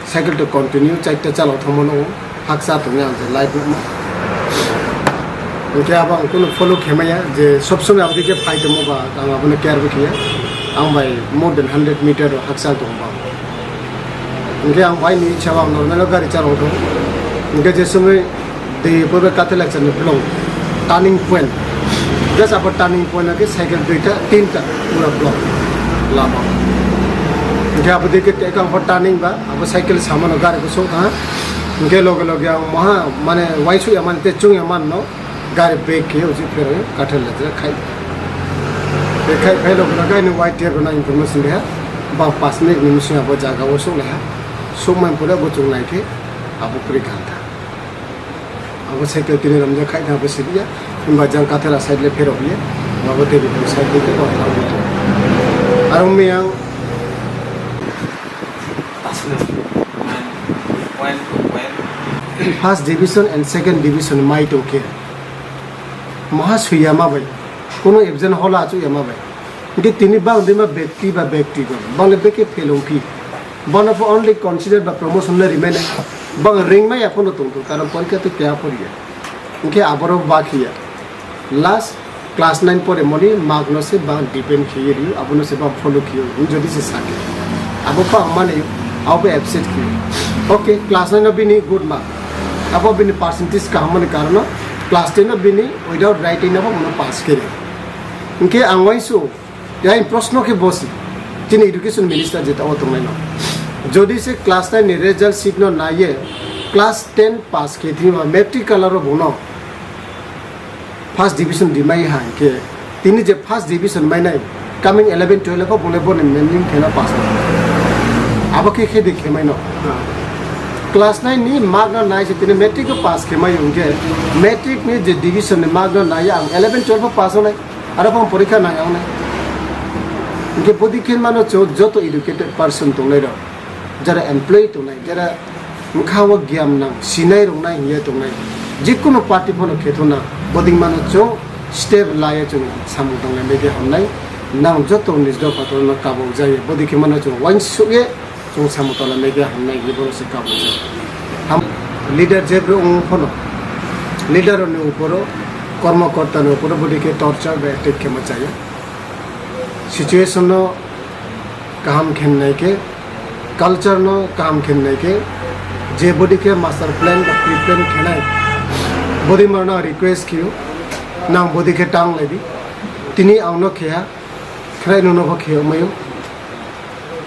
cycle to continue chaita chalo thomono haksa to nya light mo okay abang kono follow khemaya je sob somoy abdike fight mo ba ang abone care bikhiya ang bai more than 100 meter haksa to ba okay ang bai ni chawa normal gari chalo to okay je somoy de purbe katela chane blong turning point Just about turning point के cycle दुईटा तीनटा पूरा block Lama क्या आप देखे एक हम turning बा अब साइकिल सामान गाड़ी को सो कहाँ उनके लोग यहाँ वहाँ माने वाइसु या माने तेचुंग या मान नो गाड़ी ब्रेक किए उसी फिर काठल लेते खाई लोग लगा इन वाइट टेप ना इन्फॉर्मेशन लिया बाप पास में निमिष अब जागा वो सो लिया सो मैं पूरा वो चुंग नहीं थे अब पूरी गांधा अब साइकिल तीन रमजा खाई था बस लिया Bajang katela side le phero hiye babote bi side le ko aru me yang first division and second division might okay maha suyama bai kono exam hola achu yama bai ke tini bang dima ব্যক্তি ba ব্যক্তিগত bang le ke felong ki one of only considered by promotion le remain bang ring mai apono tonto karon porikha to kya poriya ke abaro bakiya Last class 9 pore moni magno se ba depend kiye ri abono se ba follow kiyo jodi se sake abo pa mane abo absent kiyo okay class 9 bini good mark abo bini percentage ka mane karana class 10 bini without writing abo mono pass kere inke angwai so ya in proshno ke bosi tin education minister jeta o to maino jodi se class 9 ni result sheet no na ye class 10 pass ke thi ma metric color ro bono First division di mai han ke tini je first division mai nai coming 11 12 ko bole bone meaning thena pass abo ke khe dekhe mai no class 9 ni mark na nai se tini metric ko pass ke mai unge metric ni je division ni mark na nai ang 11 12 ko pass nai ara pam porikha nai ang nai unge bodi khen mano joto educated person to nai ro jara employee to nai jara mukhawa gyam nang sinai rong nai ye to nai jikono party phono khethona boding mano cho step laye cho samung dong mege honnai nang joto nisdo pator na kabo jaye bodi ke mano cho wan suye cho samung tola mege honnai liboro se kabo jaye ham leader jebro phono leader ne uporo কর্মকর্তা no পুরো body के torture बे attack के मचाया situation no काम खेलने के culture no काम खेलने के जे बॉडी के मास्टर प्लान का प्री प्लान खेलाए बॉडी मरना रिक्वेस्ट कियो ना बॉडी के टांग लेबी तिनी आउनो खेया खरे नो नो खेयो मयो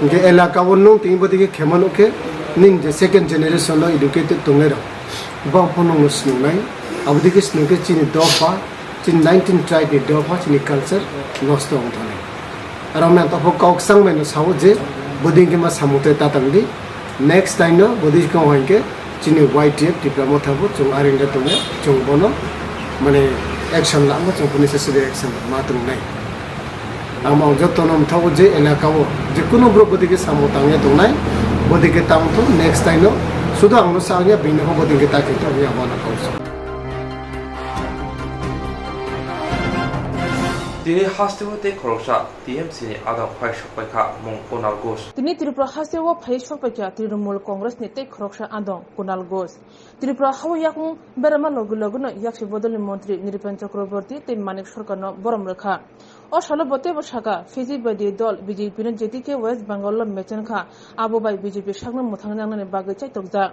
के इलाका वनो तिनी बॉडी के खेमन ओके निंग जे सेकंड जनरेशन नो एजुकेटेड तोंगेरा बा फोनो स्नुनाय अबदी के स्नुके चिनि दोफा चिन 19 ट्राइब नि दोफा चिनि कल्चर नष्ट होथाने रमना तो कौक संग में साउ जे बॉडी के मा सामुते तातंगदी नेक्स्ट टाइम नो बॉडी को होइके चिनि वाइट टेप डिप्लोमा थाबो जों आरिंगा तोंगे जों बनो माने एक्शन लामो जों नेसेसरी एक्शन मात्रं नाय आमाव जतनम थाव जे इलाकाओ जे कुनो ब्रो बॉडी के सामुतांगे तोंनाय बॉडी के टाउन तो नेक्स्ट टाइम नो सुदा आंनो सागया बिनो बॉडी के ताके तो या बना कौसो दिनै हास्टेवते खरसा टीएमसी नि आदाम फाइ सपायखा मुं कुणाल घोष दिनै त्रिपुरा हास्टेवा फाइ सपायखा तृणमूल कांग्रेस नि ते खरसा आदम कुणाल घोष त्रिपुरा हाव याकु बेरामा लगु लगुनो याक्सि बदलनि मन्त्री निरपेन चक्रवर्ती ते मानिक सरकारनो बरम रेखा अ सालबते बसाका फिजी बायदि दल बीजेपी नि जेटिके वेस्ट बेंगल मेचनखा आबोबाय बीजेपी सागनो मुथांनांनानै बागै चाइतकजा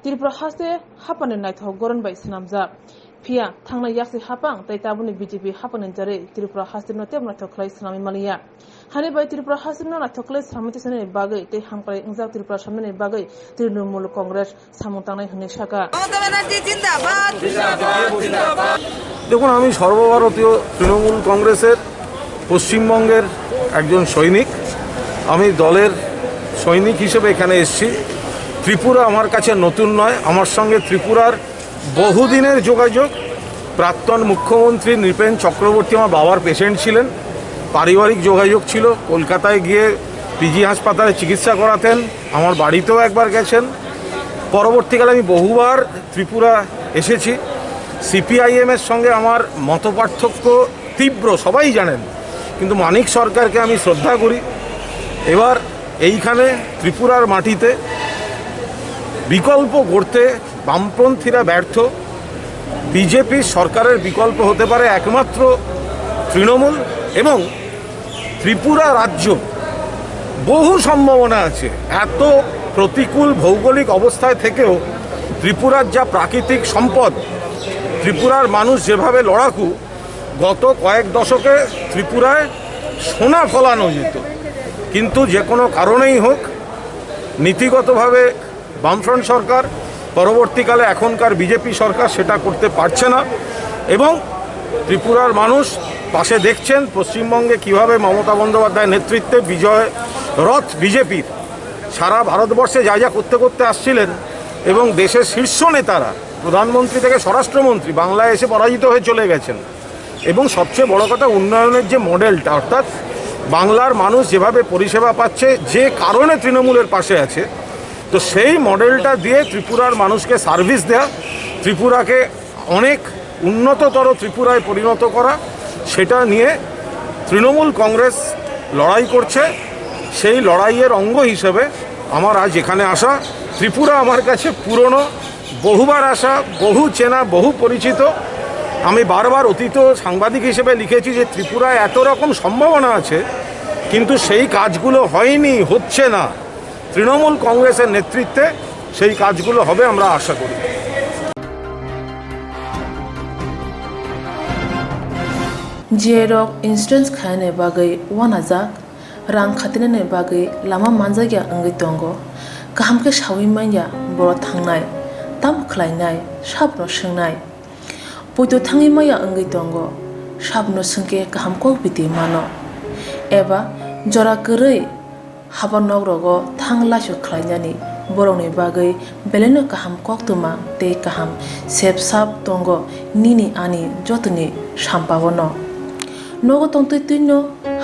त्रिपुरा हास्टे हापानि नायथाव गरन बाय सनामजा फिया थांना याक्सि हापां तैताबुनि बीजेपी हापानि जारे त्रिपुरा हास्टे नते नाथखलाय सनामि मालिया हानि बाय त्रिपुरा हास्टे नाथखलाय सामितिसनि बागै ते हांपाय इंजा त्रिपुरा सामनि बागै तृणमूल कांग्रेस सामुतांनाय हने शाखा দেখুন আমি সর্বভারতীয় তৃণমূল কংগ্রেসের পশ্চিমবঙ্গের একজন সৈনিক আমি দলের সৈনিক হিসেবে এখানে এসেছি ত্রিপুরা আমার কাছে নতুন নয় আমার সঙ্গে ত্রিপুরার বহুদিনের যোগাযোগ প্রাক্তন মুখ্যমন্ত্রী নৃপেন চক্রবর্তী আমার বাবার পেশেন্ট ছিলেন পারিবারিক যোগাযোগ ছিল কলকাতায় গিয়ে পিজি হাসপাতালে চিকিৎসা করাতেন আমার বাড়িতেও একবার গেছেন পরবর্তীকালে আমি বহুবার ত্রিপুরা এসেছি সিপিআইএমের সঙ্গে আমার মতপার্থক্য তীব্র সবাই জানেন কিন্তু মানিক সরকারকে আমি শ্রদ্ধা করি এবার এইখানে ত্রিপুরার মাটিতে বিকল্প গড়তে বামপন্থীরা ব্যর্থ বিজেপি সরকারের বিকল্প হতে পারে একমাত্র তৃণমূল এবং ত্রিপুরা রাজ্য বহু সম্ভাবনা আছে এত প্রতিকূল ভৌগোলিক অবস্থায় থেকেও ত্রিপুরার যা প্রাকৃতিক সম্পদ ত্রিপুরার মানুষ যেভাবে লড়াকু গত কয়েক দশকে ত্রিপুরায় সোনা ফলানো যেত কিন্তু যে কোনো কারণেই হোক নীতিগতভাবে বামফ্রন্ট সরকার পরবর্তীকালে এখনকার বিজেপি সরকার সেটা করতে পারছে না এবং ত্রিপুরার মানুষ পাশে দেখছেন পশ্চিমবঙ্গে কিভাবে মমতা বন্দ্যোপাধ্যায়ের নেতৃত্বে বিজয় রথ বিজেপির সারা ভারতবর্ষে যা যা করতে করতে আসছিলেন এবং দেশের শীর্ষ নেতারা প্রধানমন্ত্রী থেকে স্বরাষ্ট্রমন্ত্রী বাংলায় এসে পরাজিত হয়ে চলে গেছেন এবং সবচেয়ে বড় কথা উন্নয়নের যে মডেলটা অর্থাৎ বাংলার মানুষ যেভাবে পরিষেবা পাচ্ছে যে কারণে তৃণমূলের পাশে আছে তো সেই মডেলটা দিয়ে ত্রিপুরার মানুষকে সার্ভিস দেয়া ত্রিপুরাকে অনেক উন্নততর ত্রিপুরায় পরিণত করা সেটা নিয়ে তৃণমূল কংগ্রেস লড়াই করছে সেই লড়াইয়ের অঙ্গ হিসেবে আমার আজ এখানে আসা ত্রিপুরা আমার কাছে পুরনো বহুবার আসা বহু চেনা বহু পরিচিত আমি বারবার অতীত সাংবাদিক হিসেবে লিখেছি যে ত্রিপুরায় এত রকম সম্ভাবনা আছে কিন্তু সেই কাজগুলো হয়নি হচ্ছে না তৃণমূল কংগ্রেসের নেতৃত্বে সেই কাজগুলো হবে আমরা আশা করি जेरक इन्सुरेन्स खाने बागै वानाजाक रां खातिने बागै लामा मानजागिया अंगै दंग गाहामके सावै माइया बर' थांनाय ताम खलायनाय साबनो सोंनाय बयदो थाङै माइया अंगै दंग साबनो सोंके गाहामको बिदि मानो एबा जरा गोरै हाबा नगरगो थां लासो खलायनानै बर'नि बागै बेलेनो गाहाम कोक्तwma ते गाहाम सेब साब दंग निनि आनि जतनि साम्पावनो नगो तंतैतैनो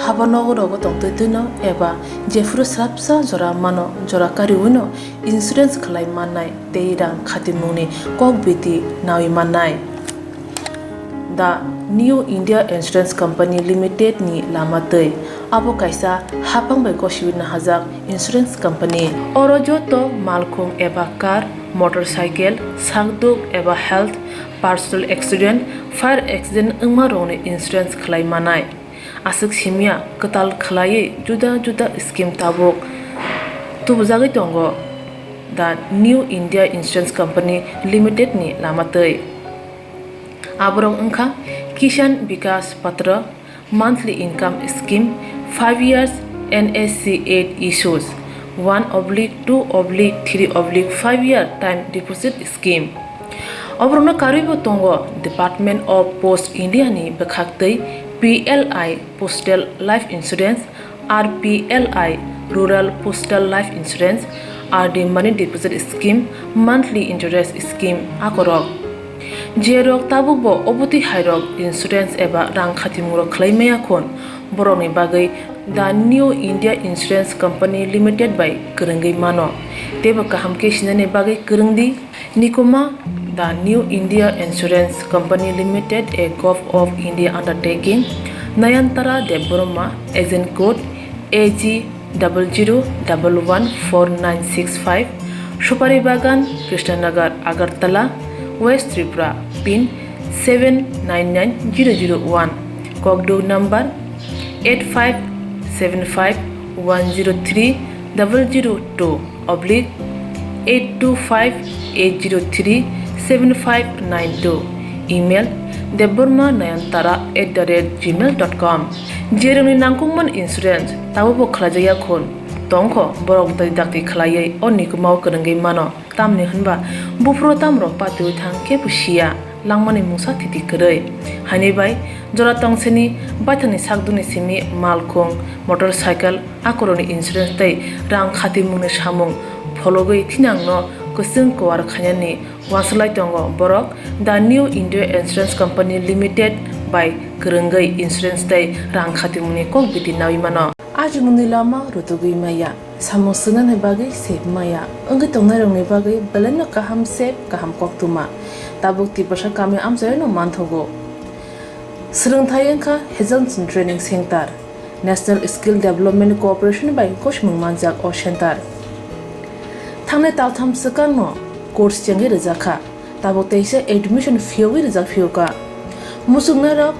हाबा नगरगो तंतैतैनो एबा जेफुरो स्राबसा जरा मानो जरा कारिवैनो इन्सुरेन्स खलाय माननाय ते रां खातिमुनि कक बिदि नावि माननाय दा new India insurance company limited नि लामातै आबो कायसा हापांबाय गसिबिनो हाजाक इन्सुरेन्स कंपनी अरजो तो मालखुं एबा car motorcycle sakduk eba health personal accident fire accident engma rongni insurance khlai manai asuk simia katal khlai juda juda scheme tabok tubujagi tongo the New India Insurance Company Limited ni lamatei abrong engkha Kishan Vikas Patra monthly income scheme 5 years NSC 8 issues 1/2/3/5 year time deposit scheme obrona karibo tongo Department of Post India ni bekhaktei PLI Postal Life Insurance RPLI Rural Postal Life Insurance RD Money Deposit Scheme Monthly Interest Scheme akorok jerok tabubo obuti hairok insurance eba rang khatimuro khlaimaya khon boroni bagai the New India Insurance Company Limited by Kurungi Mano teba kahamke shinane bagai kurungdi nikoma the New India Insurance Company Limited a Gulf of India undertaking Nayantara Deboroma agent code AG 00114965 Shupari Bagan Krishnanagar Agartala West Tripura pin 799001 Kokdo number 857510282580375592 email debormanayantara@gmail.com jeroni nangkungman insurance tabubo khlajaya khon tongkho borok dai dakti khlaiye onni kumau kurungi mano tamni hanba bufro tamro patu thangke pusia langmani mungsa thiti krei hani bai jora tongseni bathani sakduni simi malkhong motorcycle akoroni insurance tai rang khati mungni samung phologoi thinangno kusung kwar khanyani waslai tongo borok the New India Insurance Company Limited by kurungai insurance tai rang khati mungni kok biti nawi mano ajmuni lama rutugui maya samosuna ne bagai sep maya anggi tongnai rongni bagai belena kaham sep kaham koktwma tabuk ti pasha kami amjai no manthogo SwrangchaTI engkha Hejalson Training Center National Skill Development Corporation by Koshmung Manjak o Center thangne taltham sakano course chengi rizakha tabuk teise admission fee rizak fioka musungna rok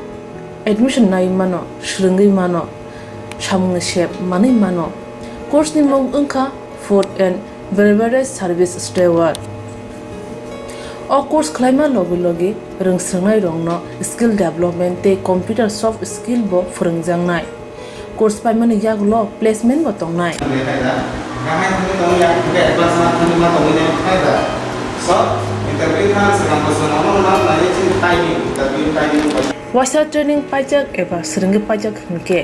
admission nai mano shrungi mano samung shep mani mano course ni mong engkha food and beverage service steward o course khlaima logi rungsrangnai rongno skill development te computer soft skill bo phurungjangnai course paimani yaglo placement bo tongnai wasa training pajak eba srungi pajak hunke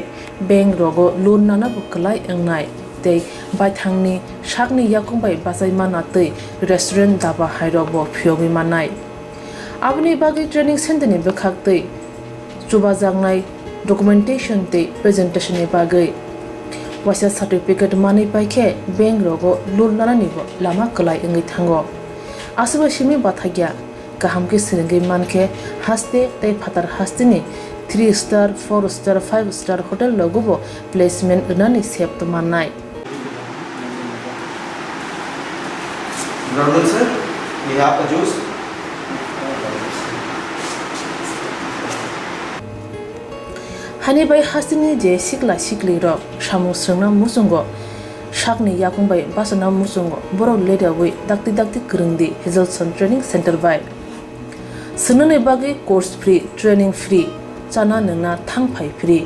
bank rogo loan nana buklai engnai tei baithangni shakni yakungbai basai mana tei restaurant daba hairobo phiogi manai abni bagi training center ni bekhak tei chubajangnai documentation tei presentation ni bagai wasa certificate mani paikhe bank rogo loan nana ni bo lama klai engai thango asuba simi bathagya kahamke srungi manke haste tei phatar hastini 3 star 4 star 5 star hotel logobo placement unani sep to manai Brother sir, we have a juice. hani bai hasini je sikla sikli ro samu srungna musungo shakni yakungbai basana musungo borok leda wi dakti kurungdi Hejalson Training Center by sunane bagi course free training free chana nungna thangphai free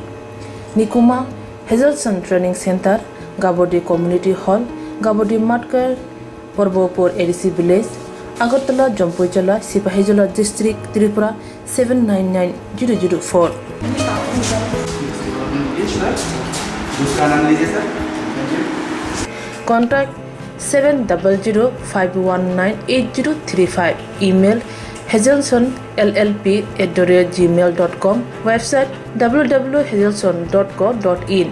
nikuma Hejalson Training Center Gabodi Community Hall Gabodi Matkar Porbopur ADC Village Agartala Jompoijola Sipahijola District Tripura 799004 Contact 7005198035 email hejelsonllp@gmail.com website www.hejelson.co.in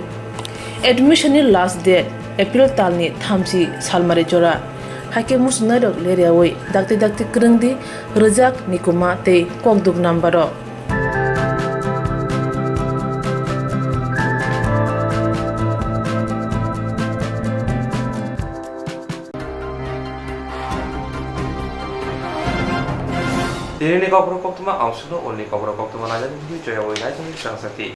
admission last date April talni thamsi salmare jora hake musnarok leriawai dakti krungdi rejak nikuma te kokduk number Dini koktwma koktwma amsuno oni koktwma najan video jaya woi najan SwrangchaTI